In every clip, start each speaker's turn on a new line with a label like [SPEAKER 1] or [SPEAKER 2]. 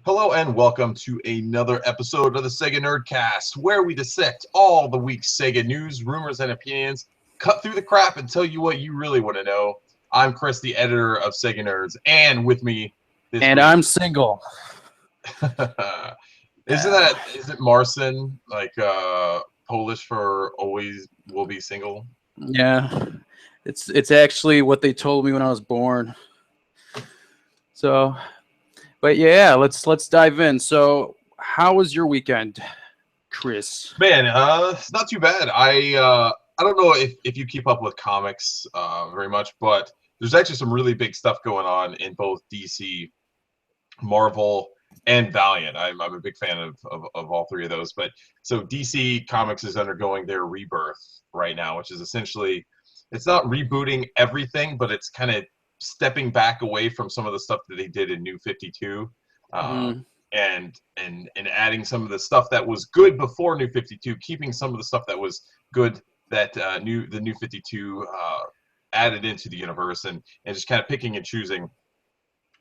[SPEAKER 1] Hello and welcome to another episode of the SEGA Nerdcast, where we dissect all the week's SEGA news, rumors, and opinions, cut through the crap, and tell you what you really want to know. I'm Chris, the editor of SEGA Nerds, and with me this
[SPEAKER 2] And
[SPEAKER 1] week...
[SPEAKER 2] I'm single.
[SPEAKER 1] Isn't Marcin like Polish for always will be single?
[SPEAKER 2] Yeah, it's actually what they told me when I was born. So, but yeah, let's dive in. So, how was your weekend, Chris?
[SPEAKER 1] Man, it's not too bad. I don't know if you keep up with comics very much, but there's actually some really big stuff going on in both DC, Marvel, and Valiant. I'm a big fan of all three of those. But so DC Comics is undergoing their rebirth right now, which is essentially, it's not rebooting everything, but it's kind of stepping back away from some of the stuff that they did in New 52. And adding some of the stuff that was good before New 52, keeping some of the stuff that was good that the New 52 added into the universe, and just kind of picking and choosing.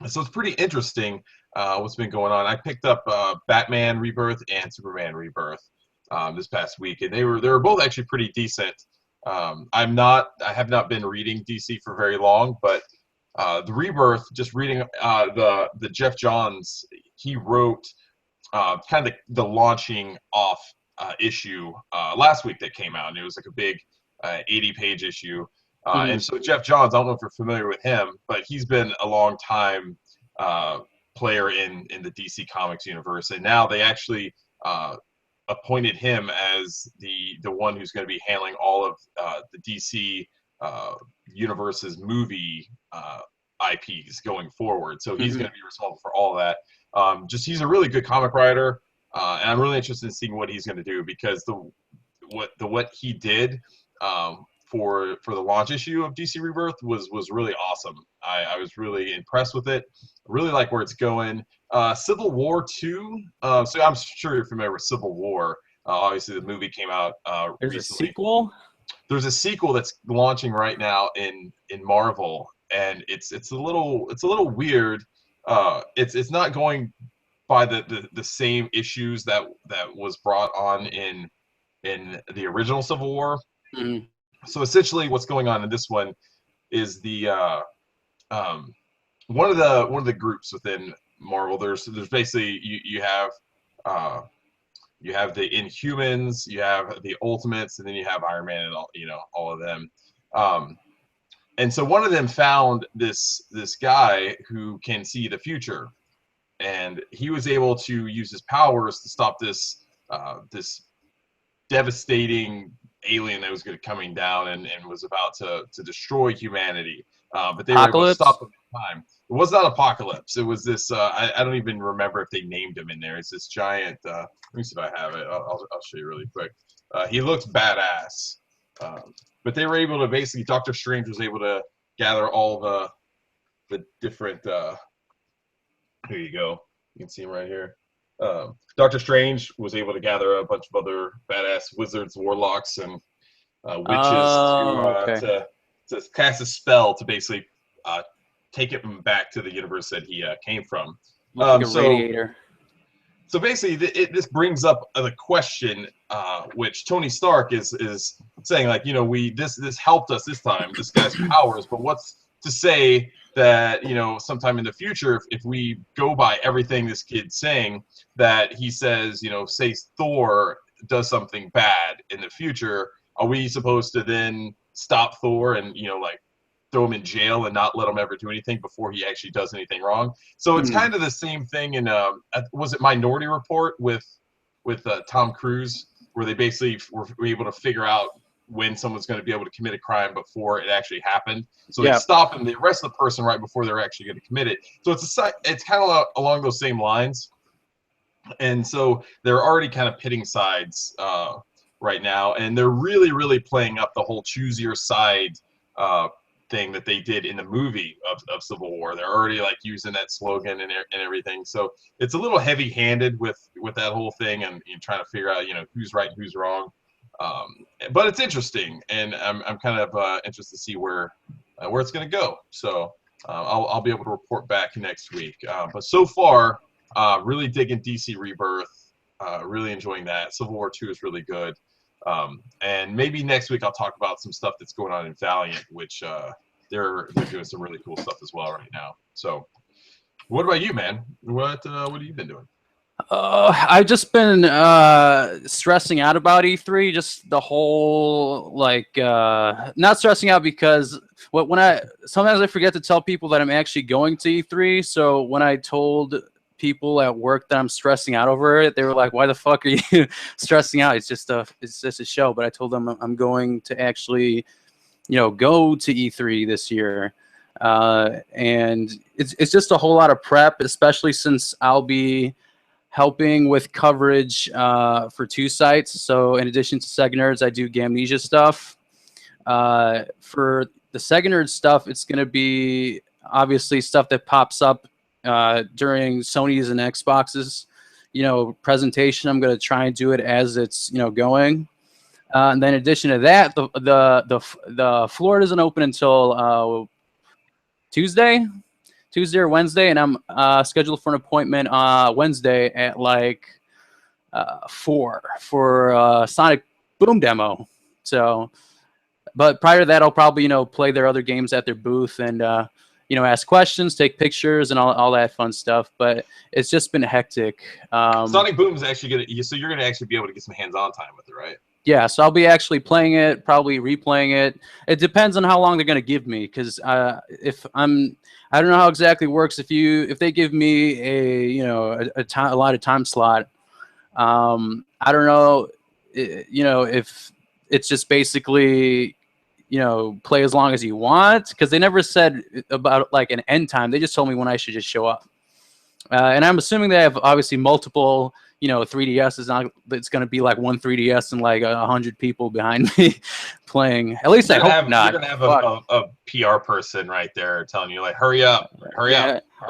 [SPEAKER 1] So it's pretty interesting what's been going on. I picked up Batman Rebirth and Superman Rebirth this past week, and they were both actually pretty decent. I have not been reading DC for very long, but the Rebirth, just reading the Jeff Johns, he wrote kind of the launching off issue last week that came out, and it was like a big 80-page issue. And so Jeff Johns, I don't know if you're familiar with him, but he's been a long time player in the DC Comics universe, and now they actually appointed him as the one who's going to be handling all of the DC universe's movie IPs going forward. So he's going to be responsible for all of that. He's a really good comic writer, and I'm really interested in seeing what he's going to do, because what he did for the launch issue of DC Rebirth was really awesome. I was really impressed with it. I really like where it's going. Civil War 2. So I'm sure you're familiar with Civil War. Obviously, the movie came out
[SPEAKER 2] There's
[SPEAKER 1] recently.
[SPEAKER 2] a sequel.
[SPEAKER 1] There's a sequel that's launching right now in Marvel, and it's a little weird. It's not going by the same issues that was brought on in the original Civil War. So essentially, what's going on in this one is the one of the groups within Marvel. There's basically you have the Inhumans, you have the Ultimates, and then you have Iron Man and all of them. And so one of them found this guy who can see the future, and he was able to use his powers to stop this devastating alien that was coming down and was about to destroy humanity. But they were able to stop him in time. It was not Apocalypse. It was this. I don't even remember if they named him in there. It's this giant. Let me see if I have it. I'll show you really quick. He looks badass. But they were able to basically. Doctor Strange was able to gather all the different. Here you go. You can see him right here. Doctor Strange was able to gather a bunch of other badass wizards, warlocks, and witches to cast a spell to basically take him back to the universe that he came from.
[SPEAKER 2] Like a radiator.
[SPEAKER 1] So basically, this brings up the question, which Tony Stark is saying, like, this helped us this time, this guy's powers, but what's to say that sometime in the future, if we go by everything this kid's saying, that he says, say Thor does something bad in the future, are we supposed to then stop Thor and like throw him in jail and not let him ever do anything before he actually does anything wrong? So it's kind of the same thing in was it Minority Report with Tom Cruise, where they basically were able to figure out when someone's going to be able to commit a crime before it actually happened. So they stop and they arrest the person right before they're actually going to commit it. So it's kind of along those same lines. And so they're already kind of pitting sides right now, and they're really, really playing up the whole choose your side thing that they did in the movie of Civil War. They're already like using that slogan and everything. So it's a little heavy-handed with that whole thing, and trying to figure out who's right and who's wrong. But it's interesting, and I'm kind of interested to see where it's going to go. So I'll be able to report back next week. But so far, Really digging DC Rebirth. Really enjoying that. Civil War 2 is really good. And maybe next week I'll talk about some stuff that's going on in Valiant, which they're doing some really cool stuff as well right now. So, what about you, man? What have you been doing?
[SPEAKER 2] I've just been stressing out about E3, just the whole not stressing out because sometimes I forget to tell people that I'm actually going to E3. So when I told people at work that I'm stressing out over it, they were like, "Why the fuck are you stressing out? It's just a show." But I told them I'm going to actually, go to E3 this year, and it's just a whole lot of prep, especially since I'll be helping with coverage for 2 sites. So in addition to Sega Nerds, I do Gamnesia stuff. For the Sega Nerds stuff, it's going to be obviously stuff that pops up during Sony's and Xbox's, presentation. I'm going to try and do it as it's, going. And then in addition to that, the floor doesn't open until Tuesday or Wednesday, and I'm scheduled for an appointment Wednesday at 4 for Sonic Boom demo. So, but prior to that, I'll probably play their other games at their booth and ask questions, take pictures, and all that fun stuff. But it's just been hectic.
[SPEAKER 1] Sonic Boom is actually so you're gonna actually be able to get some hands-on time with it, right?
[SPEAKER 2] Yeah, so I'll be actually playing it, probably replaying it. It depends on how long they're going to give me, because I don't know how exactly it works. If they give me a lot of time slot, I don't know, if it's just basically, play as long as you want, because they never said about an end time. They just told me when I should just show up. And I'm assuming they have obviously multiple 3DS. It's going to be like one 3DS and 100 people behind me playing. At least I hope not.
[SPEAKER 1] You're going to have a PR person right there telling you hurry up.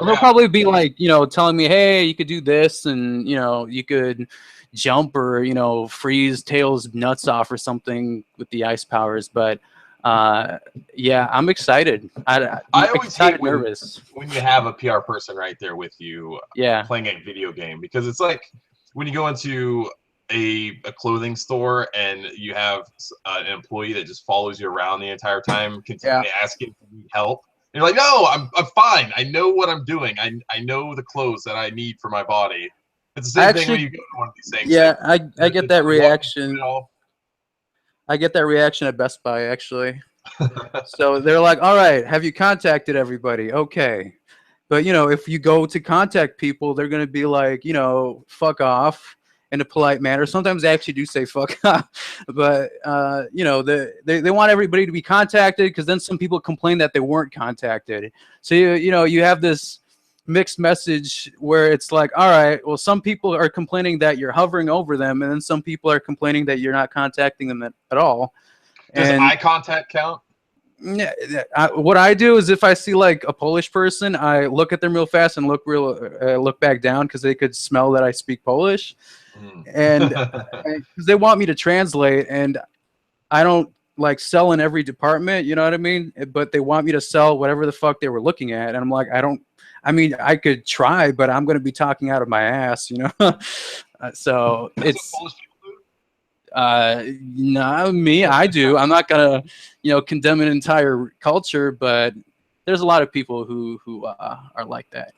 [SPEAKER 2] They'll probably be telling me, hey, you could do this, and you could jump or freeze Tails' nuts off or something with the ice powers. But yeah, I'm excited. I always get nervous
[SPEAKER 1] when you have a PR person right there with you, playing a video game, because it's like when you go into a clothing store and you have an employee that just follows you around the entire time, continually asking if you need help. And you're like, no, I'm fine. I know what I'm doing. I know the clothes that I need for my body. It's the same thing when you go to one of these things.
[SPEAKER 2] Yeah, I get that reaction. I get that reaction at Best Buy, actually. So they're like, all right, have you contacted everybody? Okay. But, if you go to contact people, they're going to be like, fuck off in a polite manner. Sometimes they actually do say fuck off. But, they want everybody to be contacted, because then some people complain that they weren't contacted. So, you have this mixed message where it's like, all right, well, some people are complaining that you're hovering over them, and then some people are complaining that you're not contacting them at all.
[SPEAKER 1] Does eye contact count?
[SPEAKER 2] What I do is if I see a Polish person, I look at them real fast and look back down, because they could smell that I speak Polish, and because they want me to translate, and I don't sell in every department, you know what I mean? But they want me to sell whatever the fuck they were looking at, and I'm like, I could try, but I'm going to be talking out of my ass, so it's. No, me, I do. I'm not gonna, condemn an entire culture, but there's a lot of people who are like that.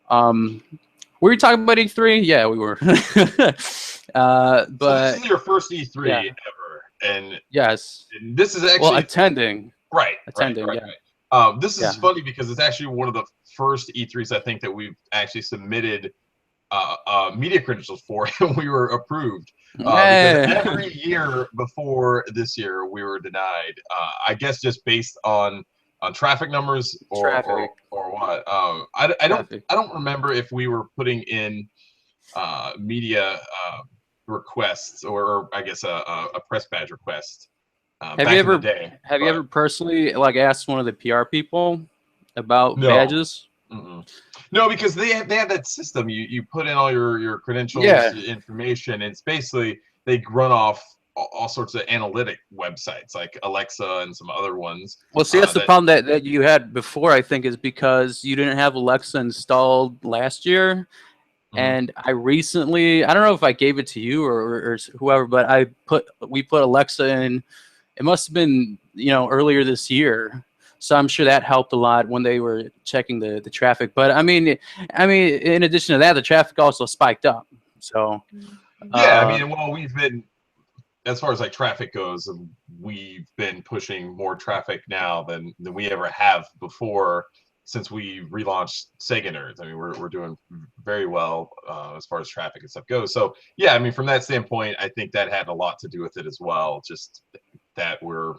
[SPEAKER 2] Were you talking about E3? Yeah, we were. But
[SPEAKER 1] so this is your first E3 ever, and
[SPEAKER 2] yes,
[SPEAKER 1] and this is actually
[SPEAKER 2] attending.
[SPEAKER 1] Right. This is funny because it's actually one of the first E3s I think that we've actually submitted media credentials for, and we were approved. Because every year before this year we were denied. I guess just based on traffic numbers or what. I don't remember if we were putting in media requests or I guess a press badge request.
[SPEAKER 2] Have you ever personally asked one of the PR people about badges?
[SPEAKER 1] Mm-mm. No, because they have that system. You put in all your credentials, information. And it's basically they run off all sorts of analytic websites like Alexa and some other ones.
[SPEAKER 2] Well, see, that's the problem that you had before, I think, is because you didn't have Alexa installed last year.
[SPEAKER 1] Mhm.
[SPEAKER 2] And I recently, I don't know if I gave it to you or whoever, but we put Alexa in. It must have been, earlier this year. So I'm sure that helped a lot when they were checking the traffic. But I mean, in addition to that, the traffic also spiked up. So,
[SPEAKER 1] Yeah, I
[SPEAKER 2] uh,
[SPEAKER 1] mean, well, we've been, as far as like traffic goes, we've been pushing more traffic now than we ever have before since we relaunched Sega Nerds. I mean, we're doing very well as far as traffic and stuff goes. So yeah, I mean, from that standpoint, I think that had a lot to do with it as well. Just that we're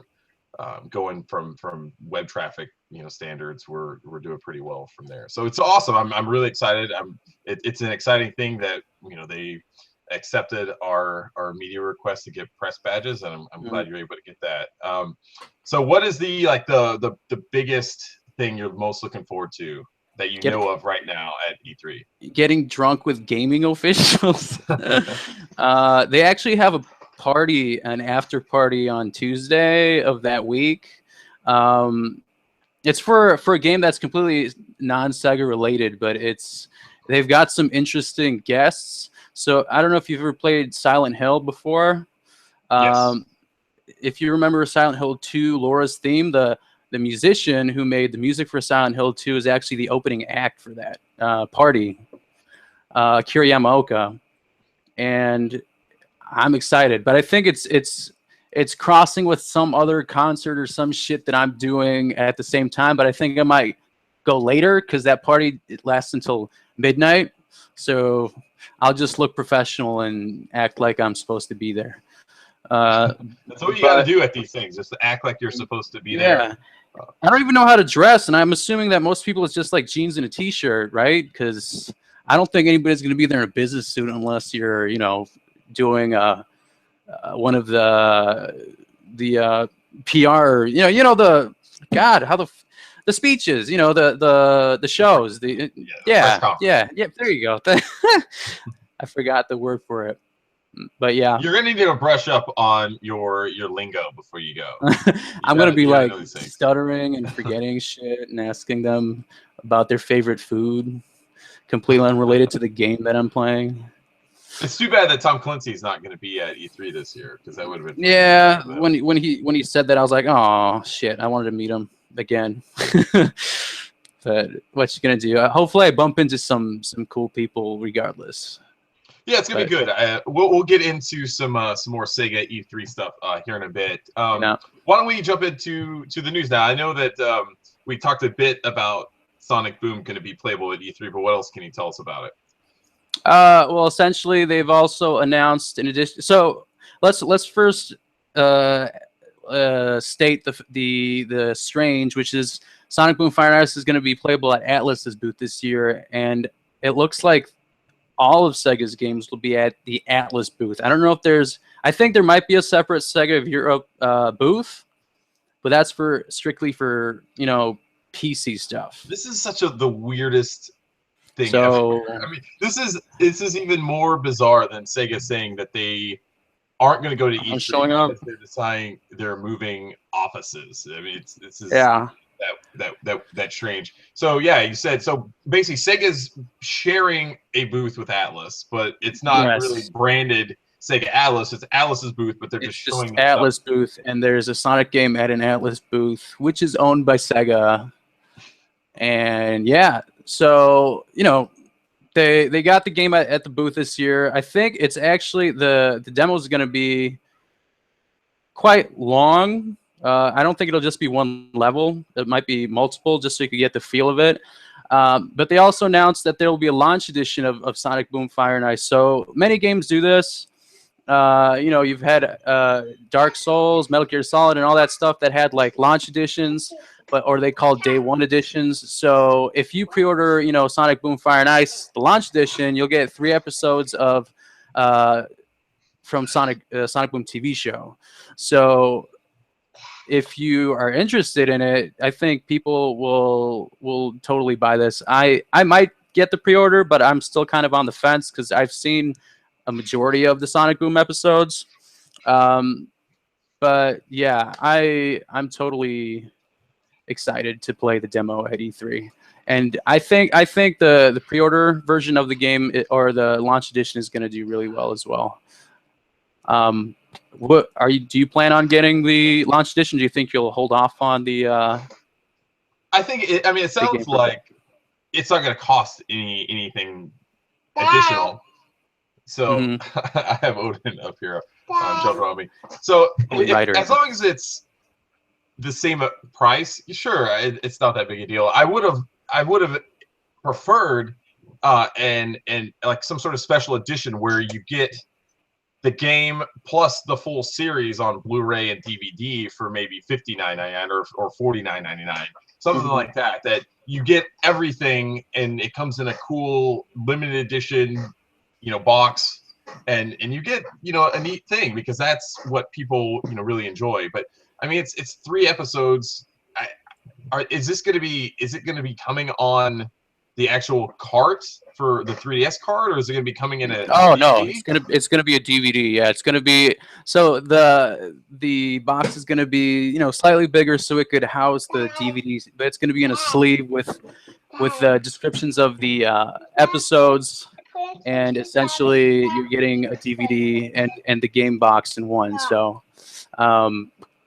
[SPEAKER 1] going from web traffic, standards, we're doing pretty well from there. So it's awesome. I'm really excited. It's an exciting thing that they accepted our media request to get press badges, and I'm glad you're able to get that. So what is the biggest thing you're most looking forward to that you
[SPEAKER 2] get,
[SPEAKER 1] know of right now at E3?
[SPEAKER 2] getting drunk with gaming officials. They actually have an after party on Tuesday of that week. It's for a game that's completely non-Sega related, but they've got some interesting guests. So I don't know if you've ever played Silent Hill before.
[SPEAKER 1] Yes.
[SPEAKER 2] If you remember Silent Hill 2, Laura's theme, the musician who made the music for Silent Hill 2 is actually the opening act for that party, Kira Yamaoka. And I'm excited, but I think it's crossing with some other concert or some shit that I'm doing at the same time. But I think I might go later because that party lasts until midnight. So I'll just look professional and act like I'm supposed to be there.
[SPEAKER 1] That's what you got to do at these things, just to act like you're supposed to be there.
[SPEAKER 2] Yeah, I don't even know how to dress, and I'm assuming that most people it's just like jeans and a t-shirt, right? Because I don't think anybody's going to be there in a business suit unless you're, doing one of the PR, the God, how the speeches, the shows,
[SPEAKER 1] The press
[SPEAKER 2] yeah,
[SPEAKER 1] conference.
[SPEAKER 2] yeah, yeah. There you go. I forgot the word for it, but yeah,
[SPEAKER 1] You're gonna need to brush up on your lingo before you go.
[SPEAKER 2] I'm gonna be like
[SPEAKER 1] Know these things.
[SPEAKER 2] stuttering and forgetting shit and asking them about their favorite food, completely unrelated to the game that I'm playing.
[SPEAKER 1] It's too bad that Tom Clancy's not going to be at E3 this year, because that would have been fun.
[SPEAKER 2] Yeah, when he said that, I was like, oh shit, I wanted to meet him again. But what you gonna do? Hopefully, I bump into some cool people regardless.
[SPEAKER 1] Yeah, it's gonna be good. We'll get into some more Sega E3 stuff here in a bit. Why don't we jump into the news now? I know that we talked a bit about Sonic Boom going to be playable at E3, but what else can you tell us about it?
[SPEAKER 2] Well, essentially, they've also announced in addition. So let's first state the strange, which is Sonic Boom Fire and Ice is going to be playable at Atlus's booth this year, and it looks like all of Sega's games will be at the Atlus booth. I don't know if I think there might be a separate Sega of Europe booth, but that's strictly for PC stuff.
[SPEAKER 1] This is the weirdest thing
[SPEAKER 2] So,
[SPEAKER 1] everywhere. I mean, this is even more bizarre than Sega saying that they aren't going to go to E3
[SPEAKER 2] showing up.
[SPEAKER 1] because they're deciding they're moving offices. I mean, this is that strange. So yeah, you said so. Basically, Sega's sharing a booth with Atlus, but it's not really branded Sega Atlus. It's Atlus's booth, but they're just showing
[SPEAKER 2] Atlus booth, and there's a Sonic game at an Atlus booth, which is owned by Sega. And yeah, so they got the game at the booth this year. I think it's actually the demo is going to be quite long. I don't think it'll just be one level. It might be multiple, just so you can get the feel of it. But they also announced that there will be a launch edition of Sonic Boom Fire and Ice. So many games do this. You've had Dark Souls, Metal Gear Solid, and all that stuff that had like launch editions, or they called day one editions. So if you pre-order, Sonic Boom Fire and Ice, the launch edition, you'll get 3 episodes of from Sonic Boom TV show. So if you are interested in it, I think people will totally buy this. I might get the pre-order, but I'm still kind of on the fence because I've seen a majority of the Sonic Boom episodes. But yeah, I'm totally excited to play the demo at E3. And I think the pre-order version of the game or the launch edition is going to do really well as well. What are you? Do you plan on getting the launch edition? Do you think you'll hold off on the?
[SPEAKER 1] I think it sounds like it's not going to cost anything additional. So I have Odin up here jumping on me. So as long as it's the same price, sure, it's not that big a deal. I would have preferred and like some sort of special edition where you get the game plus the full series on Blu-ray and DVD for maybe $59.99 or $49.99, something like that. That you get everything and it comes in a cool limited edition, box, and you get a neat thing, because that's what people really enjoy. But I mean, it's 3 episodes. Is it going to be coming on the actual cart for the 3DS card, or is it going to be coming in a
[SPEAKER 2] DVD? No, it's gonna be a DVD. Yeah, it's gonna be, so the box is gonna be slightly bigger so it could house the DVDs, but it's gonna be in a sleeve with descriptions of the episodes, and essentially you're getting a DVD and the game box in one. So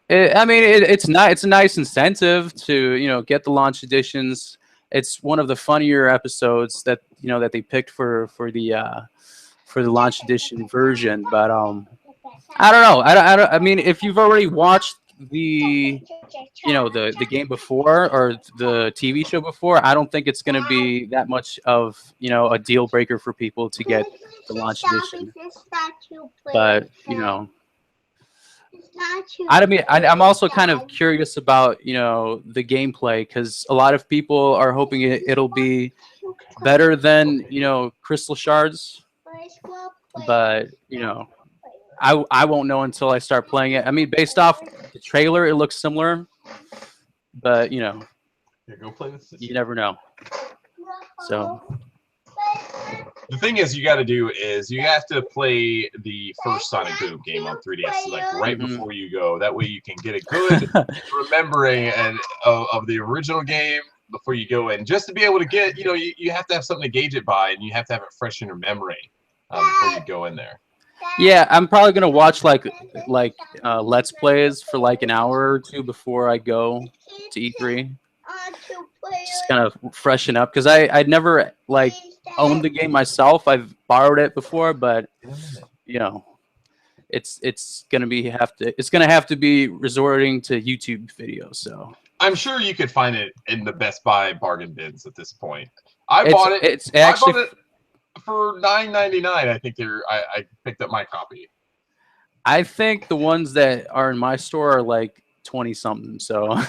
[SPEAKER 2] it's a nice incentive to get the launch editions. It's one of the funnier episodes that that they picked for the launch edition version. But I don't know. I mean, if you've already watched the the game before or the TV show before, I don't think it's going to be that much of a deal breaker for people to get the launch edition. But I'm also kind of curious about the gameplay, because a lot of people are hoping it'll be better than Crystal Shards, but I won't know until I start playing it. I mean, based off the trailer, it looks similar, but
[SPEAKER 1] go play this.
[SPEAKER 2] You never know. So
[SPEAKER 1] the thing is, you got to do is you have to play the first Sonic Boom game on 3DS, like right before you go. That way you can get a good remembering of the original game before you go in. Just to be able to get, you have to have something to gauge it by, and you have to have it fresh in your memory before you go in there.
[SPEAKER 2] Yeah, I'm probably gonna watch like Let's Plays for like an hour or two before I go to E3. Just kind of freshen up, because I'd never owned the game myself. I've borrowed it before, but it's gonna have to be resorting to YouTube videos. So
[SPEAKER 1] I'm sure you could find it in the Best Buy bargain bins at this point. I bought it for $9.99. I think I picked up my copy.
[SPEAKER 2] I think the ones that are in my store are like 20 something. So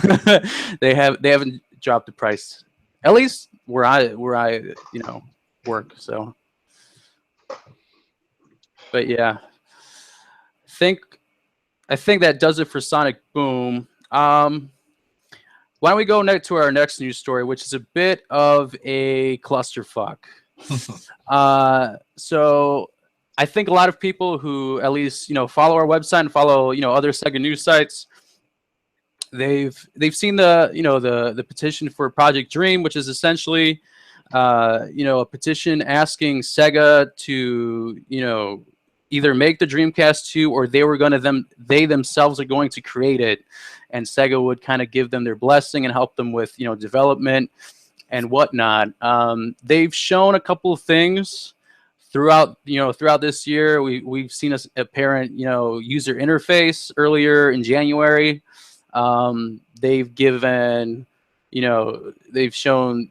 [SPEAKER 2] they haven't dropped the price, at least where I work. So, but yeah, I think that does it for Sonic Boom. Why don't we go to our next news story, which is a bit of a clusterfuck. So I think a lot of people who at least follow our website and follow other SEGA news sites, they've seen the petition for Project Dream, which is essentially a petition asking SEGA to either make the Dreamcast 2, or they themselves are going to create it, and SEGA would kind of give them their blessing and help them with development and whatnot. They've shown a couple of things throughout this year. We've seen a apparent user interface earlier in January. They've given they've shown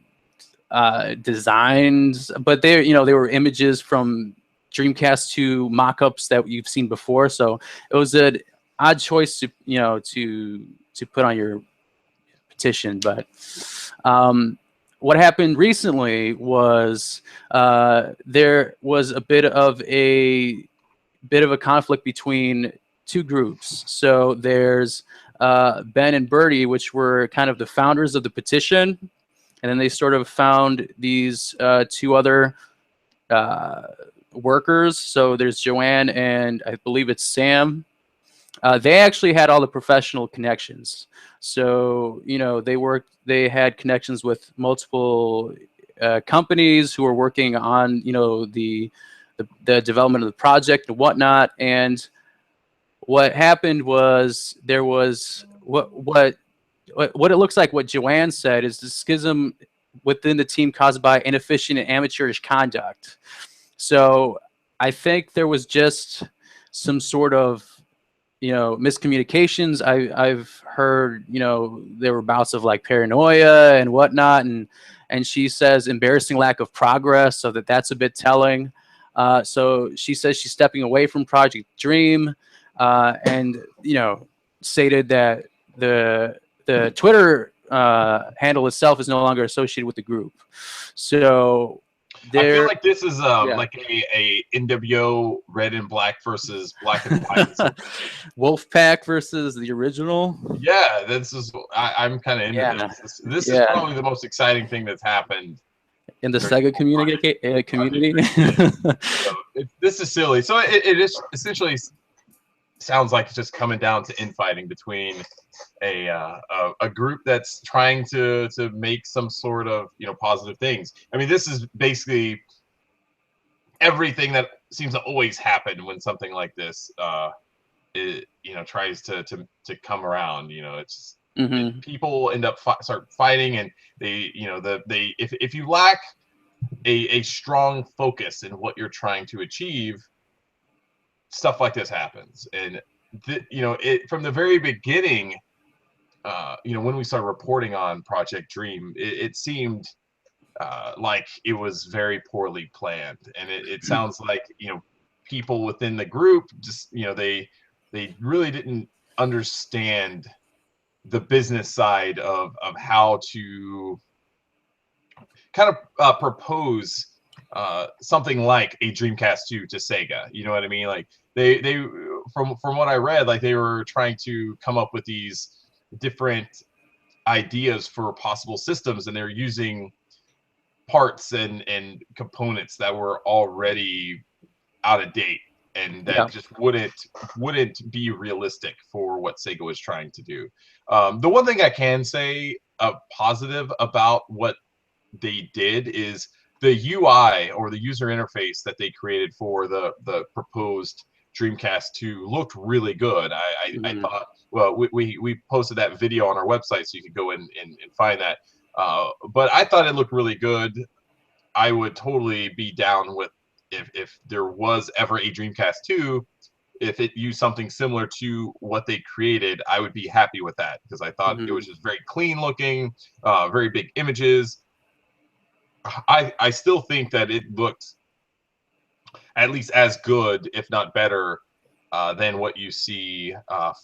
[SPEAKER 2] designs, but they were images from Dreamcast 2 mock-ups that you've seen before. So it was an odd choice to put on your petition. But what happened recently was there was a bit of a conflict between two groups. So there's Ben and Bertie, which were kind of the founders of the petition, and then they sort of found these two other workers. So there's Joanne and I believe it's Sam. They actually had all the professional connections. So, they had connections with multiple companies who were working on, the development of the project and whatnot. And what happened was there was what it looks like what Joanne said is the schism within the team caused by inefficient and amateurish conduct. So I think there was just some sort of miscommunications. I've heard there were bouts of like paranoia and whatnot, and she says embarrassing lack of progress, so that's a bit telling. So she says she's stepping away from Project Dream, and stated that the Twitter handle itself is no longer associated with the group. So
[SPEAKER 1] I feel
[SPEAKER 2] there,
[SPEAKER 1] like this is
[SPEAKER 2] yeah.
[SPEAKER 1] like a NWO red and black versus black and white.
[SPEAKER 2] Wolfpack versus the original.
[SPEAKER 1] Yeah, I'm kind of into
[SPEAKER 2] Yeah.
[SPEAKER 1] this is probably the most exciting thing that's happened
[SPEAKER 2] in the SEGA community.
[SPEAKER 1] So this is silly. So it is essentially sounds like it's just coming down to infighting between a group that's trying to make some sort of positive things. I mean, this is basically everything that seems to always happen when something like this tries to come around. It's just, people end up start fighting, and if you lack a strong focus in what you're trying to achieve, stuff like this happens. And from the very beginning, when we started reporting on Project Dream, it seemed like it was very poorly planned, and it sounds like people within the group just they really didn't understand the business side of how to kind of propose something like a Dreamcast 2 to Sega. You know what I mean? Like they from what I read, like they were trying to come up with these different ideas for possible systems, and they're using parts and components that were already out of date, and that just wouldn't be realistic for what Sega was trying to do. The one thing I can say positive about what they did is the UI, or the user interface that they created for the proposed Dreamcast 2 looked really good. I thought, well, we posted that video on our website, so you could go in and find that. But I thought it looked really good. I would totally be down with if there was ever a Dreamcast 2, if it used something similar to what they created, I would be happy with that, because I thought it was just very clean looking, very big images. I still think that it looked at least as good, if not better, than what you see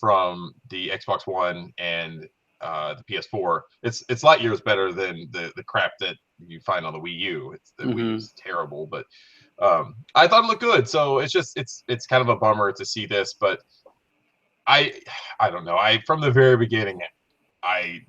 [SPEAKER 1] from the Xbox One and the PS4. It's light years better than the crap that you find on the Wii U. The Wii U is terrible, but I thought it looked good. So it's kind of a bummer to see this, but I don't know. From the very beginning, I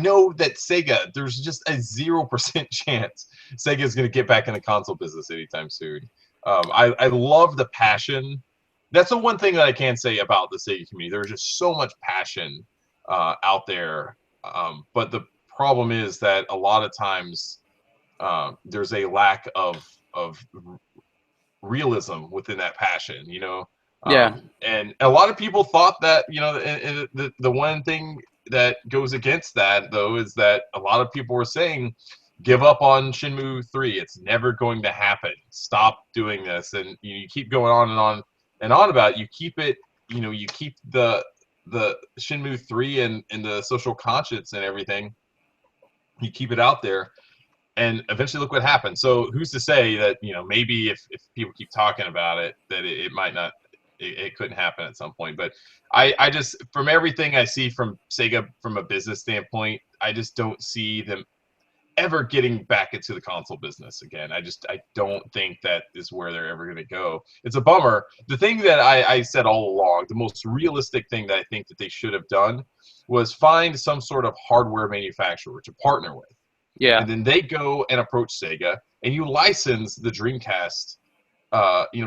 [SPEAKER 1] know that Sega, there's just a 0% chance Sega is going to get back in the console business anytime soon. I love the passion. That's the one thing that I can say about the Sega community. There's just so much passion out there. But the problem is that a lot of times there's a lack of realism within that passion, and a lot of people thought that, the one thing that goes against that, though, is that a lot of people were saying, give up on Shenmue 3. It's never going to happen. Stop doing this. And you keep going on and on and on about it. You keep it, you keep the Shenmue 3 and the social conscience and everything. You keep it out there, and eventually look what happened. So who's to say that, maybe if people keep talking about it, that it might not, it couldn't happen at some point. But I just, from everything I see from Sega from a business standpoint, I just don't see them ever getting back into the console business again. I don't think that is where they're ever going to go. It's a bummer. The thing that I said all along, the most realistic thing that I think that they should have done was find some sort of hardware manufacturer to partner with.
[SPEAKER 2] Yeah.
[SPEAKER 1] And then they go and approach Sega, and you license the Dreamcast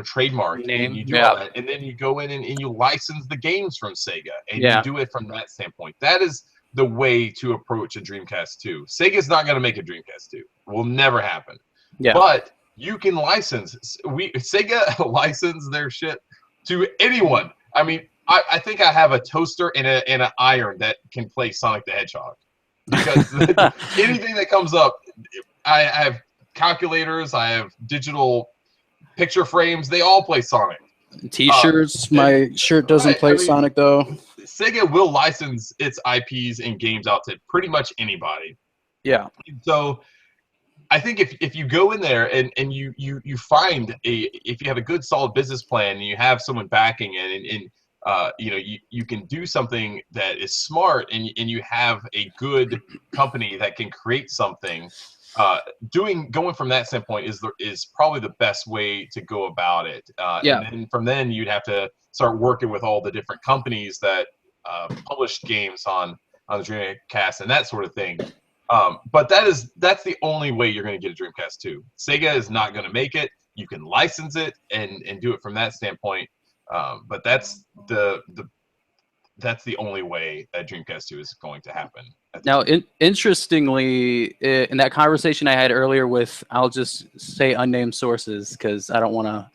[SPEAKER 1] trademark, and
[SPEAKER 2] Name.
[SPEAKER 1] you do all
[SPEAKER 2] Yeah.
[SPEAKER 1] that, and then you go in and you license the games from Sega, and you
[SPEAKER 2] Yeah.
[SPEAKER 1] do it from that standpoint. That is the way to approach a Dreamcast 2. Sega's not going to make a Dreamcast 2. It will never happen.
[SPEAKER 2] Yeah.
[SPEAKER 1] But you can license. Sega license their shit to anyone. I mean, I think I have a toaster and an iron that can play Sonic the Hedgehog, because anything that comes up, I have calculators, I have digital picture frames. They all play Sonic.
[SPEAKER 2] T-shirts. My shirt doesn't
[SPEAKER 1] Right.
[SPEAKER 2] play
[SPEAKER 1] I mean,
[SPEAKER 2] Sonic though.
[SPEAKER 1] Sega will license its IPs and games out to pretty much anybody.
[SPEAKER 2] Yeah.
[SPEAKER 1] So I think if you go in there and you find if you have a good solid business plan and you have someone backing it, and you can do something that is smart, and you have a good company that can create something, going from that standpoint is probably the best way to go about it.
[SPEAKER 2] Yeah.
[SPEAKER 1] And then from then you'd have to start working with all the different companies that published games on the Dreamcast and that sort of thing. But that's the only way you're going to get a Dreamcast 2. Sega is not going to make it. You can license it and do it from that standpoint. But that's the only way that Dreamcast 2 is going to happen.
[SPEAKER 2] Now, interestingly, in that conversation I had earlier with, I'll just say unnamed sources because I don't want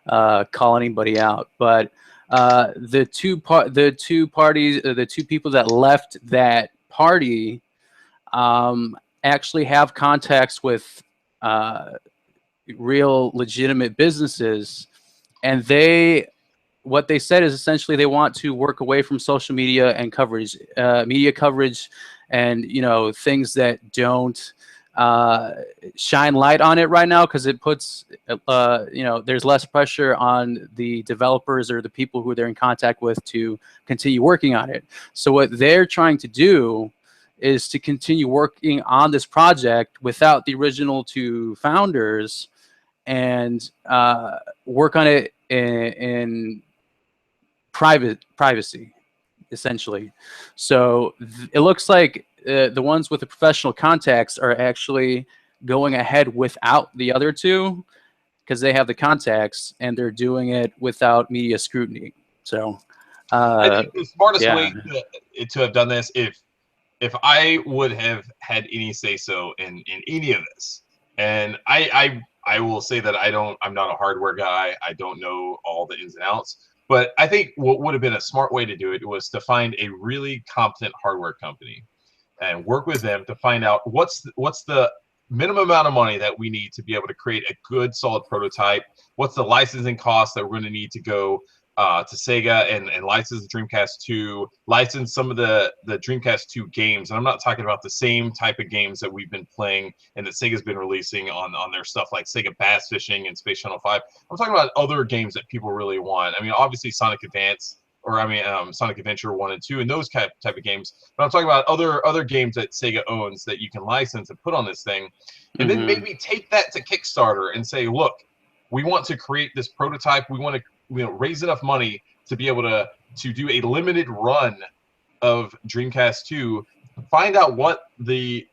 [SPEAKER 2] to call anybody out, but the two people that left that party actually have contacts with real legitimate businesses, and what they said is essentially they want to work away from social media and media coverage, and things that don't shine light on it right now, because it puts there's less pressure on the developers or the people who they're in contact with to continue working on it. So what they're trying to do is to continue working on this project without the original two founders, and work on it in privacy, essentially. So it looks like the ones with the professional contacts are actually going ahead without the other two, because they have the contacts and they're doing it without media scrutiny. So
[SPEAKER 1] I think the smartest
[SPEAKER 2] yeah.
[SPEAKER 1] way to have done this, if I would have had any say so in any of this, and I will say that I'm not a hardware guy. I don't know all the ins and outs, but I think what would have been a smart way to do it was to find a really competent hardware company and work with them to find out what's the minimum amount of money that we need to be able to create a good solid prototype. What's the licensing cost that we're going to need to go to Sega and license the Dreamcast 2, license some of the Dreamcast 2 games. And I'm not talking about the same type of games that we've been playing and that Sega's been releasing on their stuff like Sega Bass Fishing and Space Channel 5. I'm talking about other games that people really want. I mean, obviously Sonic Advance, Sonic Adventure 1 and 2 and those type of games. But I'm talking about other games that Sega owns that you can license and put on this thing. And then maybe take that to Kickstarter and say, look, we want to create this prototype. We want to raise enough money to be able to do a limited run of Dreamcast 2. Find out what the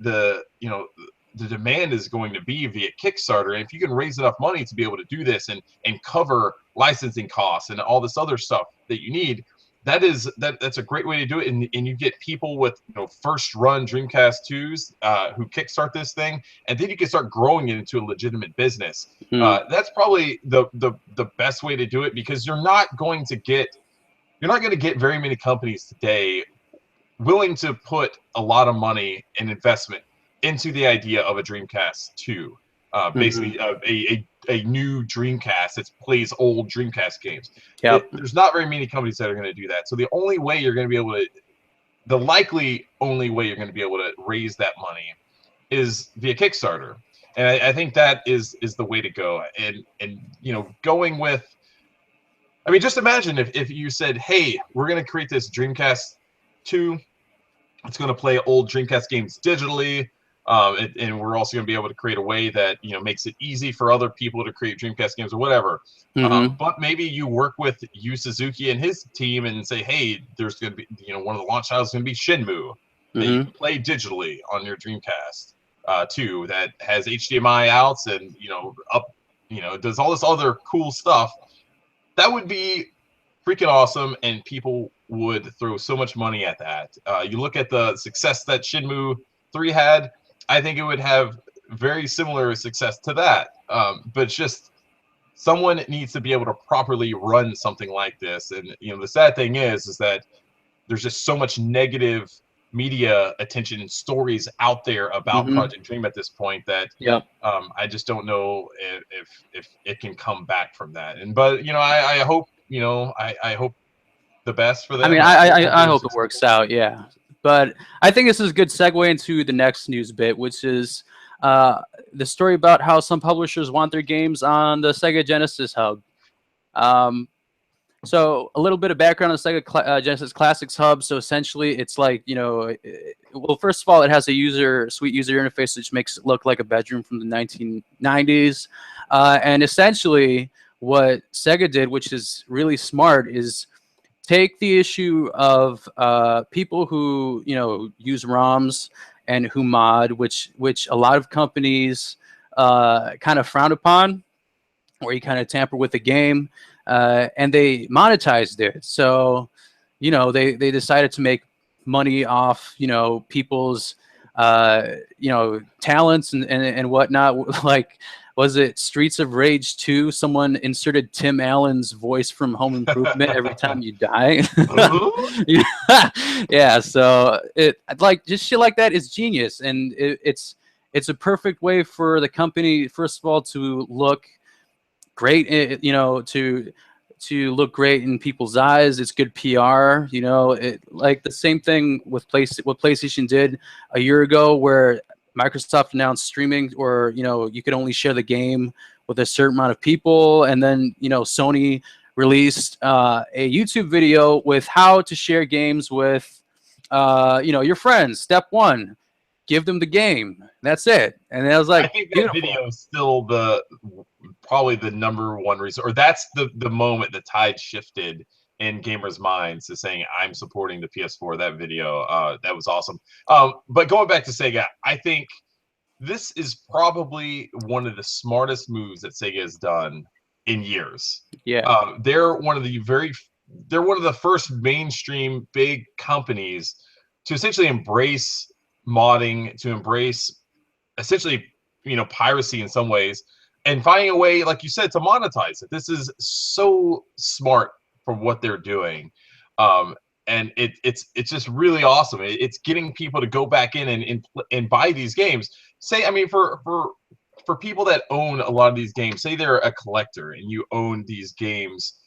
[SPEAKER 1] demand is going to be via Kickstarter, and if you can raise enough money to be able to do this and cover licensing costs and all this other stuff that you need, that's a great way to do it. And you get people with first run Dreamcast 2s who kickstart this thing, and then you can start growing it into a legitimate business. That's probably the best way to do it, because you're not going to get very many companies today willing to put a lot of money and investment into the idea of a Dreamcast 2. Basically a new Dreamcast that plays old Dreamcast games.
[SPEAKER 2] Yep.
[SPEAKER 1] There's not very many companies that are going to do that. So the only way you're going to be able to, the likely only way you're going to be able to raise that money is via Kickstarter. And I think that is the way to go. And going with, I mean, just imagine if you said, hey, we're going to create this Dreamcast 2. It's going to play old Dreamcast games digitally. And we're also going to be able to create a way that makes it easy for other people to create Dreamcast games or whatever. But maybe you work with Yu Suzuki and his team and say, hey, there's going to be one of the launch titles is going to be Shenmue that you can play digitally on your Dreamcast 2 that has HDMI outs and does all this other cool stuff. That would be freaking awesome, and people would throw so much money at that. You look at the success that Shenmue 3 had, I think it would have very similar success to that. But it's just someone needs to be able to properly run something like this. And the sad thing is that there's just so much negative media attention and stories out there about Project Dream at this point that I just don't know if it can come back from that. But I hope I hope the best for them.
[SPEAKER 2] I mean, I hope it works out. Yeah, but I think this is a good segue into the next news bit, which is the story about how some publishers want their games on the Sega Genesis Hub. So a little bit of background on the Sega Genesis Classics Hub. So essentially, it's like, well, first of all, it has a sweet user interface, which makes it look like a bedroom from the 1990s. And essentially, what Sega did, which is really smart, is take the issue of people who use ROMs and who mod, which a lot of companies kind of frown upon, where you kind of tamper with the game. And they monetized it. So, they decided to make money off, people's, talents and whatnot. Like, was it Streets of Rage 2? Someone inserted Tim Allen's voice from Home Improvement every time you die. Yeah. So just shit like that is genius. And it's a perfect way for the company, first of all, to look great, to look great in people's eyes. It's good PR, like the same thing with what PlayStation did a year ago, where Microsoft announced streaming, or you could only share the game with a certain amount of people, and then Sony released a YouTube video with how to share games with your friends. Step 1, give them the game. That's it. And I was like,
[SPEAKER 1] I think that video is still probably the number one reason, or that's the moment the tide shifted in gamers' minds to saying, I'm supporting the PS4. That video, that was awesome. But going back to Sega, I think this is probably one of the smartest moves that Sega has done in years.
[SPEAKER 2] Yeah.
[SPEAKER 1] They're one of the first mainstream big companies to essentially embrace modding, to embrace essentially piracy in some ways, and finding a way, like you said, to monetize it. This is so smart for what they're doing, and it's just really awesome. It's getting people to go back in and buy these games. For people that own a lot of these games, say they're a collector and you own these games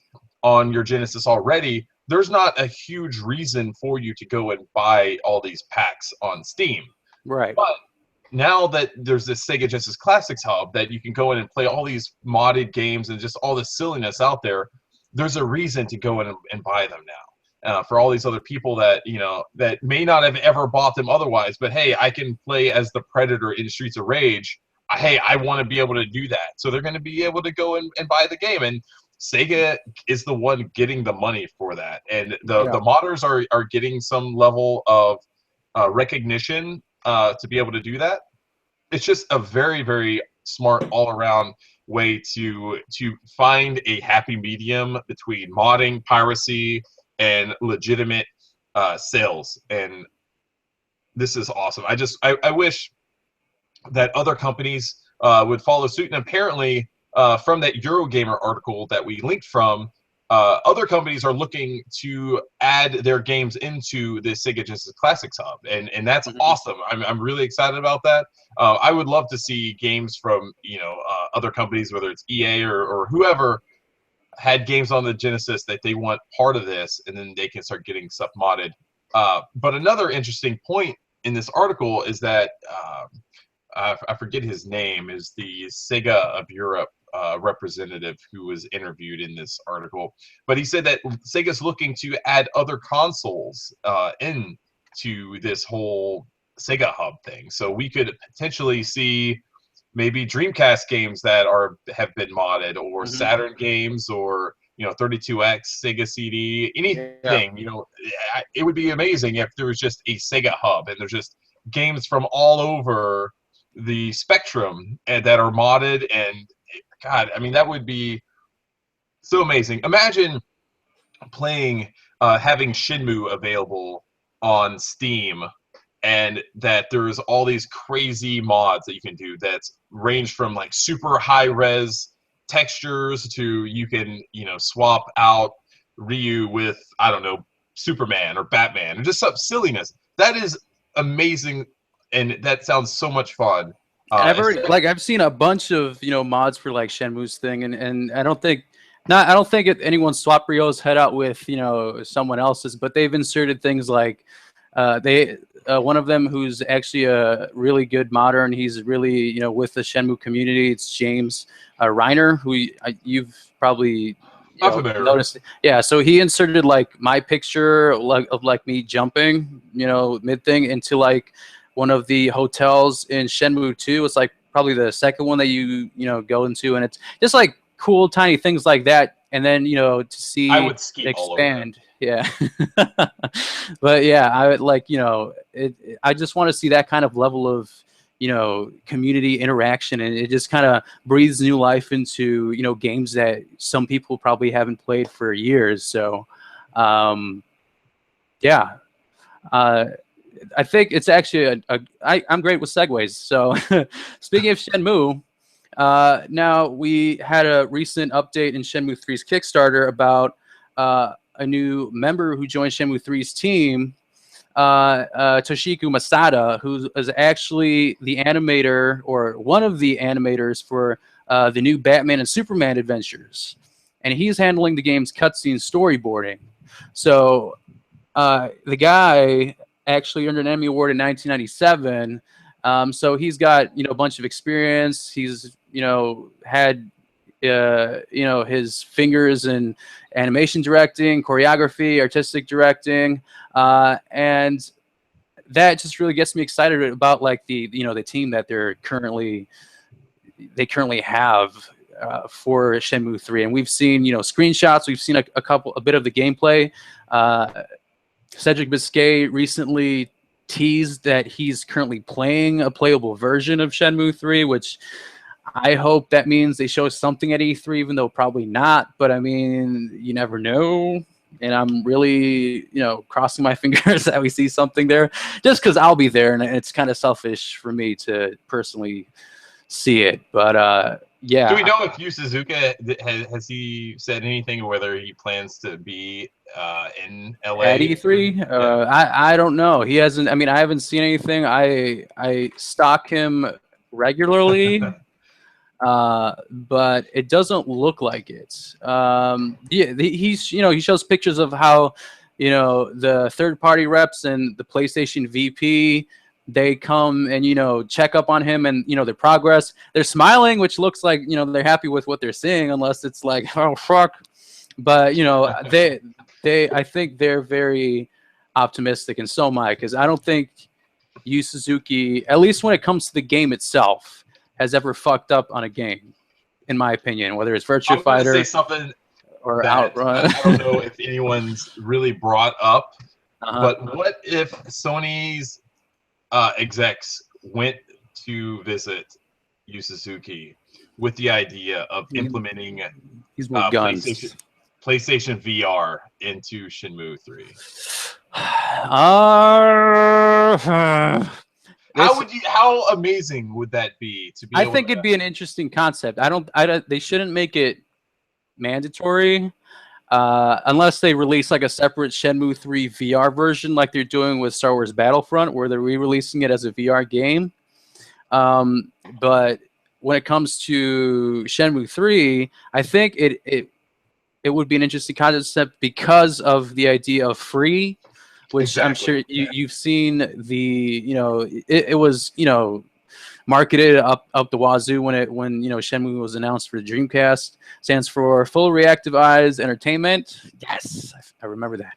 [SPEAKER 1] on your Genesis already, there's not a huge reason for you to go and buy all these packs on Steam.
[SPEAKER 2] Right.
[SPEAKER 1] But now that there's this Sega Genesis Classics Hub that you can go in and play all these modded games and just all this silliness out there, there's a reason to go in and buy them now. For all these other people that that may not have ever bought them otherwise, but hey, I can play as the Predator in Streets of Rage. Hey, I want to be able to do that. So they're going to be able to go and buy the game. And Sega is the one getting the money for that. And the modders are getting some level of recognition to be able to do that. It's just a very, very smart all-around way to find a happy medium between modding, piracy, and legitimate sales. And this is awesome. I wish that other companies would follow suit. And apparently, from that Eurogamer article that we linked from, other companies are looking to add their games into the Sega Genesis Classics Hub, and that's awesome. I'm really excited about that. I would love to see games from other companies, whether it's EA or whoever had games on the Genesis that they want part of this, and then they can start getting stuff modded. But another interesting point in this article is that I forget his name, is the Sega of Europe representative who was interviewed in this article, but he said that Sega's looking to add other consoles into this whole Sega Hub thing. So we could potentially see maybe Dreamcast games that have been modded, or Saturn games, or 32X, Sega CD, anything. It would be amazing if there was just a Sega Hub and there's just games from all over the spectrum and that are modded, and God, I mean, that would be so amazing. Imagine playing, having Shenmue available on Steam, and that there's all these crazy mods that you can do that range from like super high res textures to you can, swap out Ryu with, I don't know, Superman or Batman or just some silliness. That is amazing, and that sounds so much fun.
[SPEAKER 2] And I've seen a bunch of mods for like Shenmue's thing, and I don't think anyone swapped Ryo's head out with someone else's, but they've inserted things like one of them who's actually a really good modder, and he's really with the Shenmue community. It's James Reiner, who you've probably noticed. Yeah, so he inserted like my picture of like me jumping mid thing into like one of the hotels in Shenmue 2. It's like probably the second one that you go into, and it's just like cool tiny things like that. And then to see
[SPEAKER 1] I would ski
[SPEAKER 2] expand. Yeah. But yeah, I would like I just want to see that kind of level of community interaction, and it just kind of breathes new life into games that some people probably haven't played for years. So yeah, I think it's actually I'm great with segues. So speaking of Shenmue, now we had a recent update in Shenmue 3's Kickstarter about a new member who joined Shenmue 3's team, Toshiko Masada, who is actually the animator or one of the animators for the new Batman and Superman adventures. And he's handling the game's cutscene storyboarding. So the guy actually earned an Emmy Award in 1997. So he's got a bunch of experience. He's had his fingers in animation directing, choreography, artistic directing, and that just really gets me excited about like the team that they currently have for Shenmue 3. And we've seen screenshots. We've seen a bit of the gameplay. Cedric Biscay recently teased that he's currently playing a playable version of Shenmue 3, which I hope that means they show something at E3, even though probably not. But I mean, you never know. And I'm really, crossing my fingers that we see something there, just because I'll be there, and it's kind of selfish for me to personally see it. But yeah.
[SPEAKER 1] Do we know if Yu Suzuka has he said anything, whether he plans to be in LA
[SPEAKER 2] at E3?
[SPEAKER 1] Yeah.
[SPEAKER 2] I don't know. He hasn't. I mean, I haven't seen anything. I stalk him regularly. But it doesn't look like it. Yeah, he shows pictures of how the third-party reps and the PlayStation VP, they come and check up on him and their progress. They're smiling, which looks like they're happy with what they're seeing, unless it's like, oh fuck. But I think they're very optimistic, and so am I, because I don't think Yu Suzuki, at least when it comes to the game itself, has ever fucked up on a game, in my opinion, whether it's Virtua Fighter
[SPEAKER 1] say something
[SPEAKER 2] or Outrun.
[SPEAKER 1] I don't know if anyone's really brought up, but what if Sony's execs went to visit Yu Suzuki with the idea of implementing PlayStation VR into Shenmue 3? How amazing would that be?
[SPEAKER 2] I think it'd be an interesting concept. They shouldn't make it mandatory unless they release like a separate Shenmue 3 VR version, like they're doing with Star Wars Battlefront, where they're re-releasing it as a VR game. But when it comes to Shenmue 3, I think it would be an interesting concept because of the idea of free, which exactly. I'm sure you've seen it was marketed up the wazoo when Shenmue was announced for the Dreamcast. Stands for Full Reactive Eyes Entertainment. Yes, I remember that.